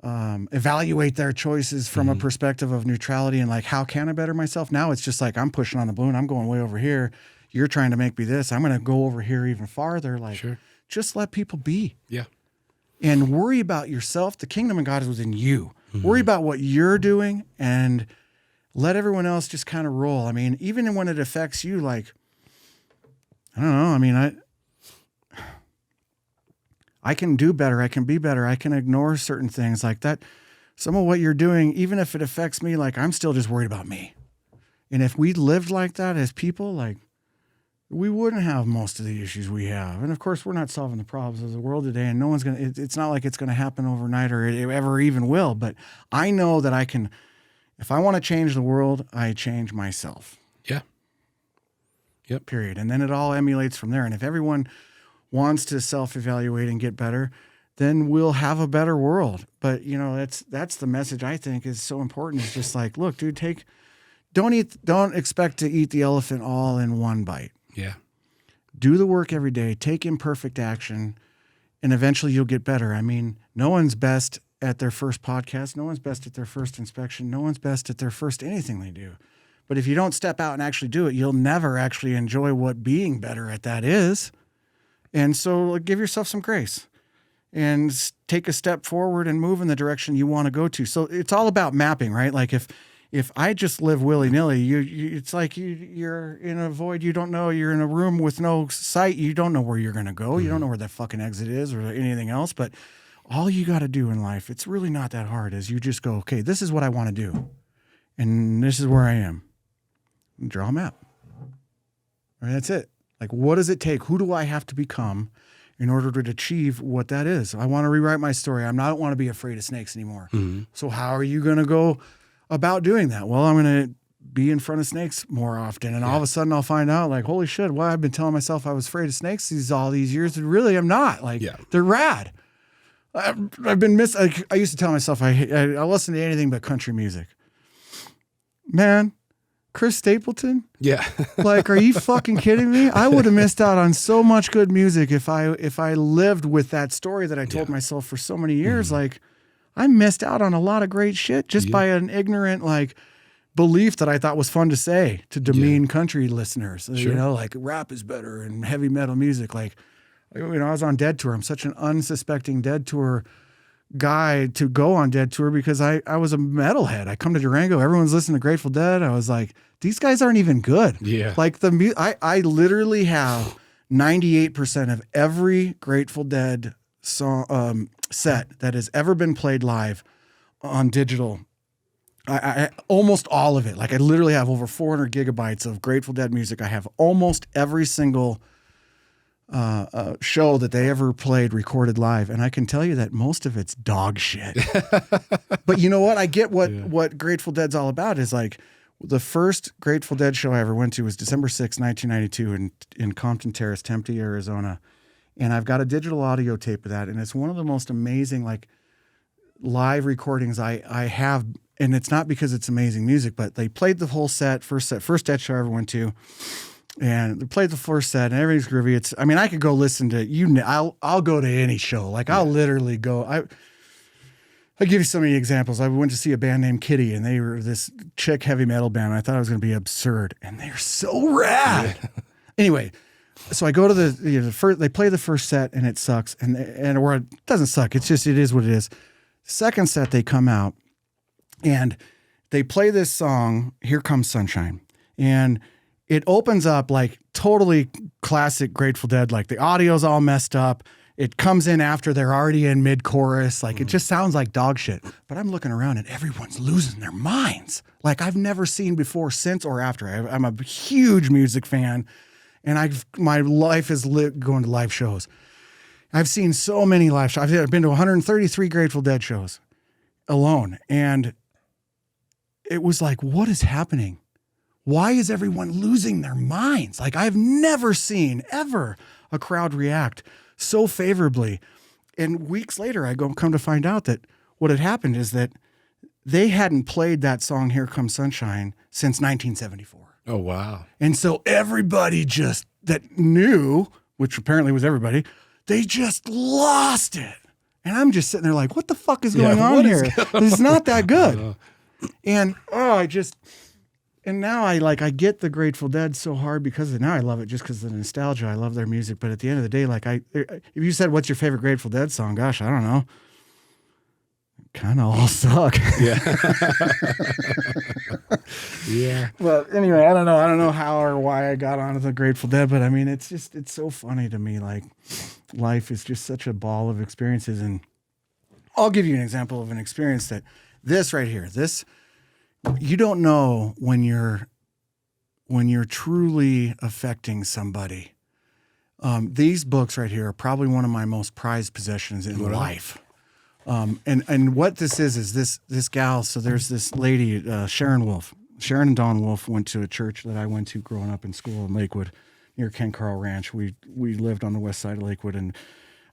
evaluate their choices from a perspective of neutrality and like, how can I better myself? Now it's just like, I'm pushing on the balloon. I'm going way over here. You're trying to make me this. I'm going to go over here even farther. Like, just let people be. Yeah. And worry about yourself. The kingdom of God is within you. Worry about what you're doing and let everyone else just kind of roll. I mean, even when it affects you, like, I don't know. I mean, I can do better. I can be better. I can ignore certain things like that. Some of what you're doing, even if it affects me, like I'm still just worried about me. And if we lived like that as people, like we wouldn't have most of the issues we have. And of course, we're not solving the problems of the world today, and no one's going to, it's not like it's going to happen overnight or it ever even will. But I know that I can, if I want to change the world, I change myself. Yeah. Yep. Period. And then it all emulates from there. And if everyone wants to self-evaluate and get better, then we'll have a better world. But that's the message I think is so important. It's just like, look, dude, don't expect to eat the elephant all in one bite. Yeah. Do the work every day, take imperfect action, and eventually you'll get better. I mean, no one's best at their first podcast. No one's best at their first inspection. No one's best at their first anything they do. But if you don't step out and actually do it, you'll never actually enjoy what being better at that is. And so give yourself some grace and take a step forward and move in the direction you want to go to. So it's all about mapping, right? Like if I just live willy-nilly, it's like you're in a void. You don't know. You're in a room with no sight. You don't know where you're going to go. You don't know where that fucking exit is or anything else. But all you got to do in life, it's really not that hard, is you just go, okay, this is what I want to do. And this is where I am. And draw a map. I mean, that's it. Like, what does it take? Who do I have to become in order to achieve what that is? I want to rewrite my story. I don't want to be afraid of snakes anymore. Mm-hmm. So how are you going to go about doing that? Well, I'm going to be in front of snakes more often. And all of a sudden I'll find out, like, holy shit, well, I've been telling myself I was afraid of snakes all these years. And really, I'm not. Like, they're rad. I've been I used to tell myself I listen to anything but country music. Man, Chris Stapleton? Yeah. Like, are you fucking kidding me? I would have missed out on so much good music if I lived with that story that I told myself for so many years. Mm-hmm. Like, I missed out on a lot of great shit just by an ignorant, like, belief that I thought was fun to say to demean country listeners. Sure. You know, like, rap is better and heavy metal music. Like, you know, I was on Dead Tour. I'm such an unsuspecting Dead Tour guy to go on Dead Tour because I was a metalhead. I come to Durango, everyone's listening to Grateful Dead. I was like, these guys aren't even good. Yeah. Like I literally have 98% of every Grateful Dead song set that has ever been played live on digital. I almost all of it. Like, I literally have over 400 gigabytes of Grateful Dead music. I have almost every single show that they ever played recorded live, and I can tell you that most of it's dog shit. But you know what? I get what Grateful Dead's all about. Is like, the first Grateful Dead show I ever went to was December 6, 1992 in Compton Terrace, Tempe, Arizona. And I've got a digital audio tape of that, and it's one of the most amazing, like, live recordings I have. And it's not because it's amazing music, but they played the whole first Dead show I ever went to. And they played the first set, and everything's groovy. I mean, I could go listen to I'll go to any show. Like, I'll literally go. I'll give you so many examples. I went to see a band named Kitty, and they were this chick heavy metal band. I thought it was going to be absurd, and they're so rad. Yeah. Anyway, so I go to the first. They play the first set, and it sucks, or it doesn't suck. It's just, it is what it is. Second set, they come out, and they play this song, "Here Comes Sunshine," and it opens up like totally classic Grateful Dead. Like, the audio's all messed up. It comes in after they're already in mid-chorus. Like, it just sounds like dog shit. But I'm looking around and everyone's losing their minds. Like, I've never seen before, since, or after. I'm a huge music fan, and my life is going to live shows. I've seen so many live shows. I've been to 133 Grateful Dead shows alone. And it was like, what is happening? Why is everyone losing their minds? Like, I've never seen ever a crowd react so favorably. And weeks later, I come to find out that what had happened is that they hadn't played that song, "Here Comes Sunshine," since 1974. Oh, wow. And so everybody that knew, which apparently was everybody, they just lost it. And I'm just sitting there like, what the fuck is going on here? It's not that good. And And now I get the Grateful Dead so hard because now I love it just because of the nostalgia. I love their music. But at the end of the day, like, if you said, what's your favorite Grateful Dead song? Gosh, I don't know. Kind of all suck. Yeah. Yeah. But anyway, I don't know how or why I got onto the Grateful Dead, but I mean, it's so funny to me. Like, life is just such a ball of experiences. And I'll give you an example of an experience that this right here, you don't know when you're truly affecting somebody. These books right here are probably one of my most prized possessions in life. And what this is this gal. So there's this lady, Sharon Wolff. Sharon and Don Wolff went to a church that I went to growing up in school in Lakewood near Ken Carl Ranch. We lived on the west side of Lakewood, and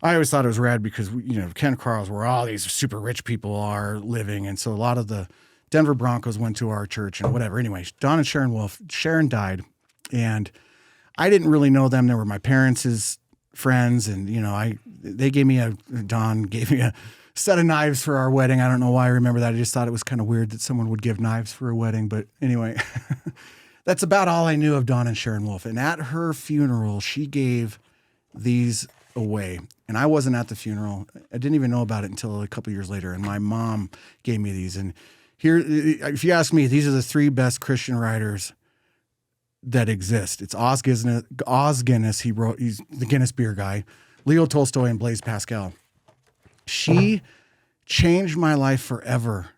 I always thought it was rad because Ken Carl's where all these super rich people are living, and so a lot of the Denver Broncos went to our church and whatever. Anyway, Don and Sharon Wolff. Sharon died, and I didn't really know them. They were my parents' friends, and Don gave me a set of knives for our wedding. I don't know why I remember that. I just thought it was kind of weird that someone would give knives for a wedding. But anyway, that's about all I knew of Dawn and Sharon Wolff. And at her funeral, she gave these away. And I wasn't at the funeral. I didn't even know about it until a couple years later. And my mom gave me these. And here, if you ask me, these are the 3 best Christian writers that exist. It's Os Guinness. He's the Guinness beer guy. Leo Tolstoy and Blaise Pascal. She changed my life forever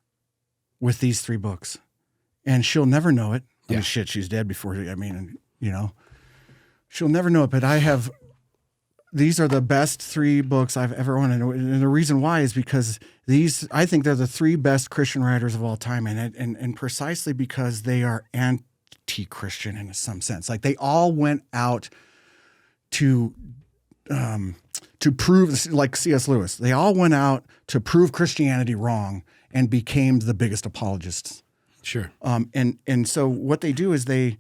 with these 3 books. And she'll never know it. I mean, shit, she's dead before, she'll never know it. But these are the best 3 books I've ever owned. And the reason why is because I think they're the 3 best Christian writers of all time. And precisely because they are anti-Christian in some sense. Like they all went out to prove, like C.S. Lewis, they all went out to prove Christianity wrong and became the biggest apologists. Sure. And so what they do is the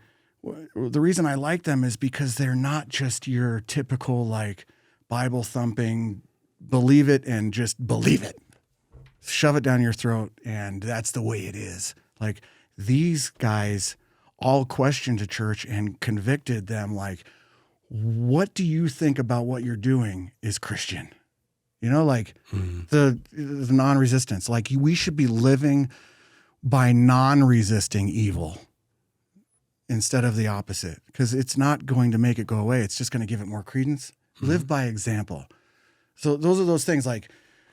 reason I like them is because they're not just your typical like Bible thumping, believe it and just believe it, shove it down your throat. And that's the way it is. Like these guys all questioned the church and convicted them. Like, what do you think about what you're doing is Christian? The non-resistance, like we should be living by non-resisting evil instead of the opposite, because it's not going to make it go away. It's just going to give it more credence. Live by example. So those are those things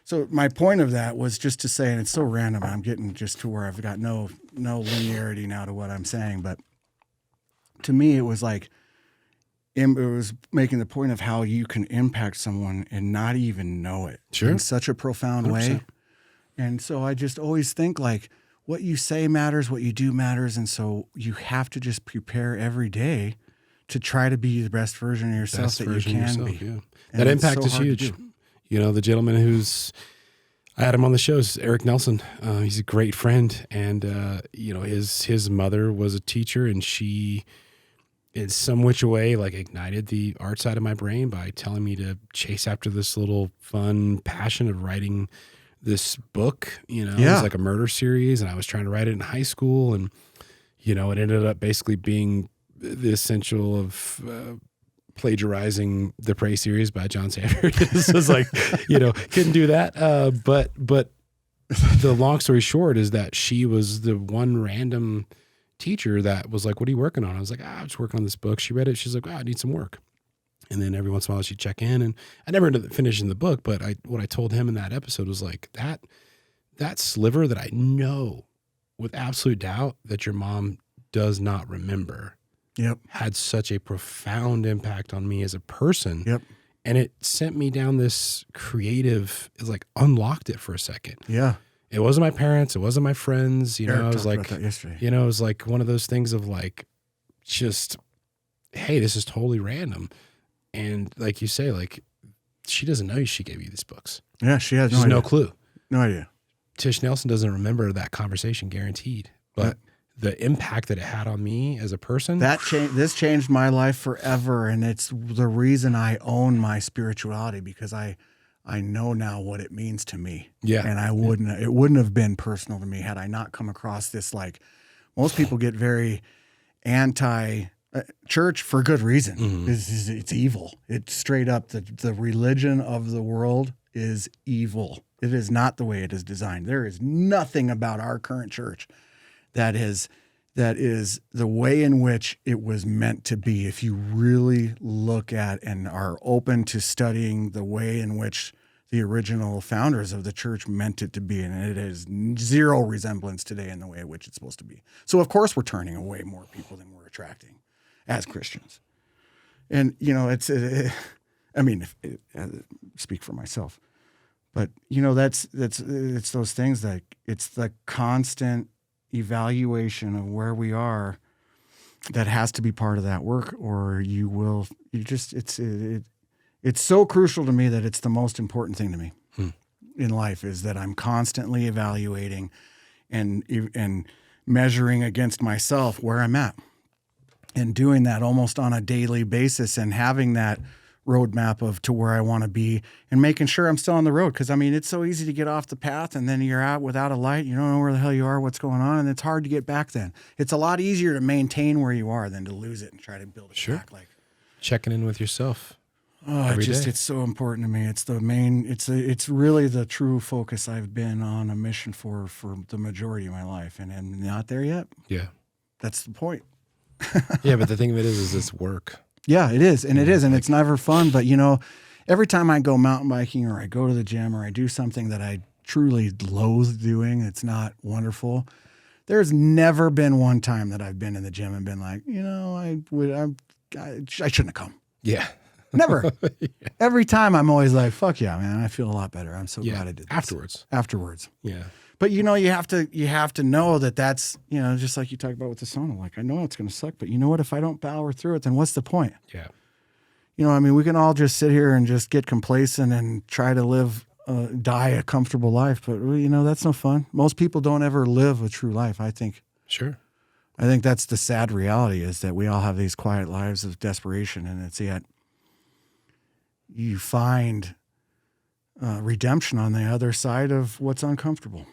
so my point of that was just to say, and it's so random, I'm getting just to where I've got no linearity now to what I'm saying. But to me, it was like, it was making the point of how you can impact someone and not even know it in such a profound 100%. way. And so I just always think like what you say matters, what you do matters. And so you have to just prepare every day to try to be the best version of yourself that you can be. Yeah. And That it's impact so is hard to huge. do. The gentleman I had him on the show is Eric Nelson. He's a great friend. And, his mother was a teacher, and she in some which way like ignited the art side of my brain by telling me to chase after this little fun passion of writing this book. It was like a murder series, and I was trying to write it in high school, and it ended up basically being the essential of plagiarizing the Prey series by John Sanders. So it's like, couldn't do that. But the long story short is that she was the one random teacher that was like, what are you working on? I was like, I'm just working on this book. She read it. She's like, I need some work. And then every once in a while she'd check in, and I never ended up finishing the book, but what I told him in that episode was like that sliver that I know with absolute doubt that your mom does not remember had such a profound impact on me as a person. Yep. And it sent me down this creative, it's like unlocked it for a second. Yeah. It wasn't my parents. It wasn't my friends. Eric I was talked like, about that yesterday. it was like one of those things of like, just, hey, this is totally random. And like you say, like, she doesn't know she gave you these books. Yeah, she has She's no no idea. clue. No idea. Tish Nelson doesn't remember that conversation, guaranteed. But the impact that it had on me as a person. This changed my life forever, and it's the reason I own my spirituality, because I know now what it means to me. Yeah. And it wouldn't have been personal to me had I not come across this. Like most people get very anti church for good reason. Mm-hmm. It's evil. It's straight up the religion of the world is evil. It is not the way it is designed. There is nothing about our current church that is the way in which it was meant to be. If you really look at and are open to studying the way in which the original founders of the church meant it to be, and it has zero resemblance today in the way in which it's supposed to be. So of course we're turning away more people than we're attracting as Christians. And speak for myself, but it's those things that it's the constant evaluation of where we are that has to be part of that work, or it's so crucial to me that it's the most important thing to me in life, is that I'm constantly evaluating and measuring against myself where I'm at, and doing that almost on a daily basis, and having that roadmap of to where I want to be and making sure I'm still on the road. Cause I mean, it's so easy to get off the path and then you're out without a light. You don't know where the hell you are, what's going on. And it's hard to get back then. It's a lot easier to maintain where you are than to lose it and try to build it back. Like checking in with yourself. every day. It's so important to me. It's the main, it's really the true focus I've been on a mission for the majority of my life. And I'm not there yet. Yeah. That's the point. Yeah. But the thing of it is it's work. Yeah, it is. And it is. And it's never fun. But, you know, every time I go mountain biking or I go to the gym or I do something that I truly loathe doing, it's not wonderful. There's never been one time that I've been in the gym and been like, you know, I shouldn't have come. Yeah. Never. Every time I'm always like, fuck yeah, man. I feel a lot better. I'm so glad I did this. Afterwards. Yeah. But you know, you have to know that that's, you know, just like you talked about with the sauna. Like, I know it's going to suck, but you know what? If I don't power through it, then what's the point? Yeah. You know, I mean, we can all just sit here and just get complacent and try to die a comfortable life. But, you know, that's no fun. Most people don't ever live a true life, I think. Sure. I think that's the sad reality is that we all have these quiet lives of desperation. And it's yet you find redemption on the other side of what's uncomfortable.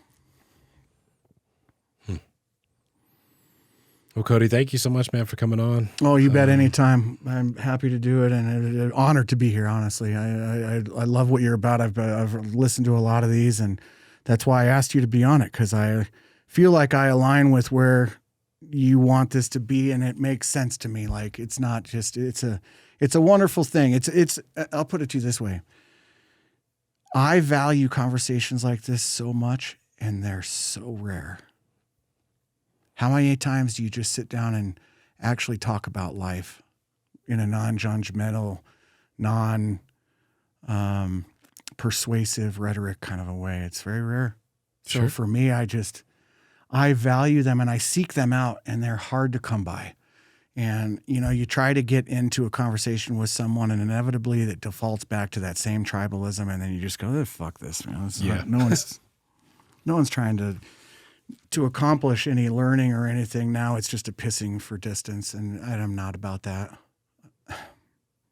Well, Cody, thank you so much, man, for coming on. Oh, you bet. Anytime. I'm happy to do it, and an honor to be here. Honestly, I love what you're about. I've listened to a lot of these, and that's why I asked you to be on it, because I feel like I align with where you want this to be, and it makes sense to me. Like, it's not just it's a wonderful thing. It's I'll put it to you this way. I value conversations like this so much, and they're so rare. How many times do you just sit down and actually talk about life in a non-judgmental, persuasive rhetoric kind of a way? It's very rare. Sure. So for me, I value them and I seek them out, and they're hard to come by. And, you know, you try to get into a conversation with someone and inevitably that defaults back to that same tribalism. And then you just go, oh, fuck this, man. No one's trying to accomplish any learning or anything. Now it's just a pissing for distance, and I'm not about that.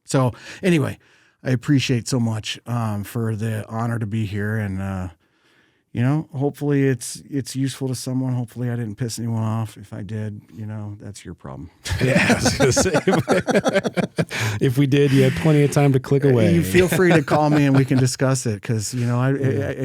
So anyway, I appreciate so much for the honor to be here, and you know, hopefully it's useful to someone. Hopefully I didn't piss anyone off. If I did, you know, that's your problem. Yeah, I was gonna say, if we did, you had plenty of time to click away. You feel free to call me and we can discuss it, because, you know,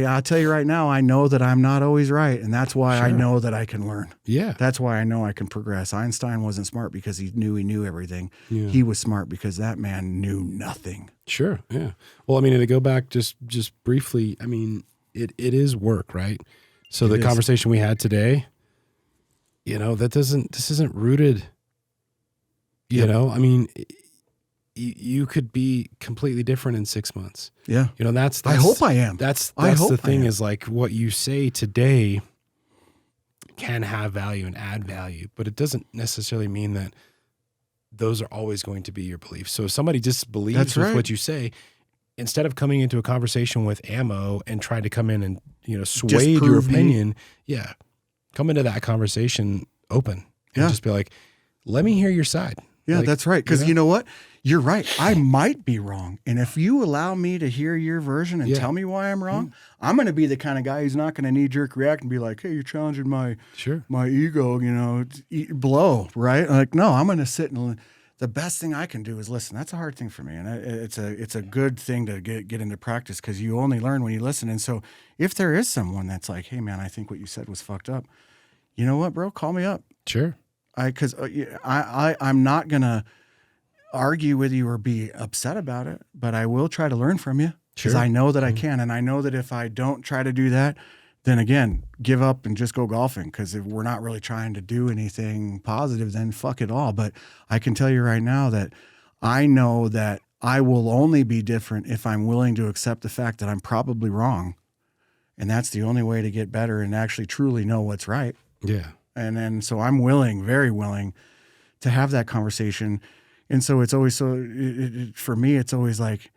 I'll tell you right now, I know that I'm not always right, and that's why I know that I can learn. Yeah. That's why I know I can progress. Einstein wasn't smart because he knew everything. Yeah. He was smart because that man knew nothing. Sure. Yeah. Well, I mean, to go back just briefly, I mean, it is work, right? So the conversation we had today, you know, this isn't rooted, you know, I mean, you could be completely different in 6 months. Yeah. You know, that's I hope I am. That's the thing is, like, what you say today can have value and add value, but it doesn't necessarily mean that those are always going to be your beliefs. So if somebody disbelieves with what you say, instead of coming into a conversation with ammo and trying to come in and, you know, sway your opinion, come into that conversation open and just be like, let me hear your side. Yeah, like, that's right. Because you know what? You're right. I might be wrong. And if you allow me to hear your version and tell me why I'm wrong, I'm going to be the kind of guy who's not going to knee-jerk react and be like, hey, you're challenging my ego, you know, blow, right? Like, no, I'm going to sit and the best thing I can do is listen. That's a hard thing for me. And it's a good thing to get into practice, because you only learn when you listen. And so if there is someone that's like, hey, man, I think what you said was fucked up, you know what, bro? Call me up. Sure. Because I'm not going to argue with you or be upset about it, but I will try to learn from you, because I know that I can. And I know that if I don't try to do that, then again, give up and just go golfing. Because if we're not really trying to do anything positive, then fuck it all. But I can tell you right now that I know that I will only be different if I'm willing to accept the fact that I'm probably wrong. And that's the only way to get better and actually truly know what's right. Yeah. And then, so I'm willing, very willing to have that conversation. And so it's always for me, it's always like,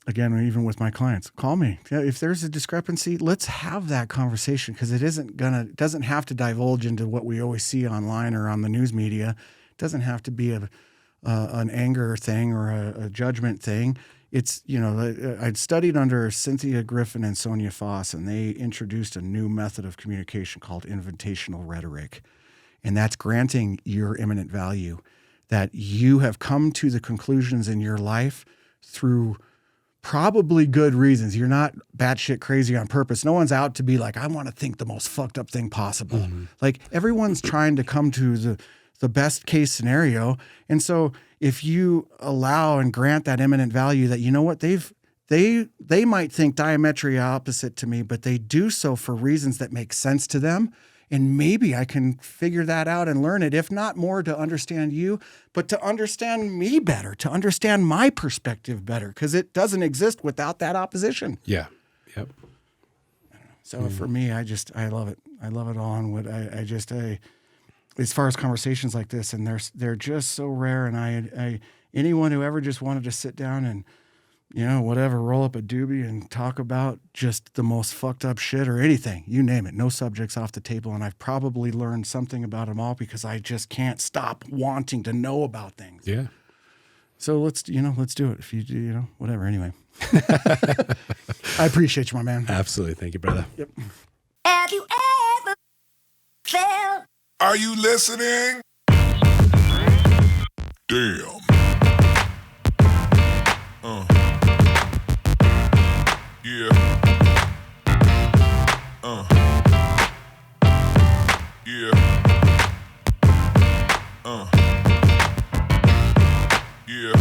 again, even with my clients, call me. If there's a discrepancy, let's have that conversation, because it doesn't have to divulge into what we always see online or on the news media. It doesn't have to be a an anger thing or a judgment thing. It's, I'd studied under Cynthia Griffin and Sonia Foss, and they introduced a new method of communication called invitational rhetoric. And that's granting your imminent value, that you have come to the conclusions in your life through probably good reasons. You're not batshit crazy on purpose. No one's out to be like, I want to think the most fucked up thing possible. Mm-hmm. Like everyone's trying to come to the best case scenario. And so if you allow and grant that imminent value that, you know what, they might think diametrically opposite to me, but they do so for reasons that make sense to them. And maybe I can figure that out and learn it, if not more to understand you, but to understand me better, to understand my perspective better, because it doesn't exist without that opposition. Yeah. Yep. So for me, I love it. I love it all. And what as far as conversations like this, and they're just so rare. And I anyone who ever just wanted to sit down and, whatever, roll up a doobie and talk about just the most fucked up shit or anything, you name it, no subjects off the table. And I've probably learned something about them all because I just can't stop wanting to know about things. Yeah. So let's do it. If you do, whatever. Anyway, I appreciate you, my man. Absolutely. Thank you, brother. Yep. Have you ever felt? Are you listening? Damn. Yeah. Yeah. Yeah.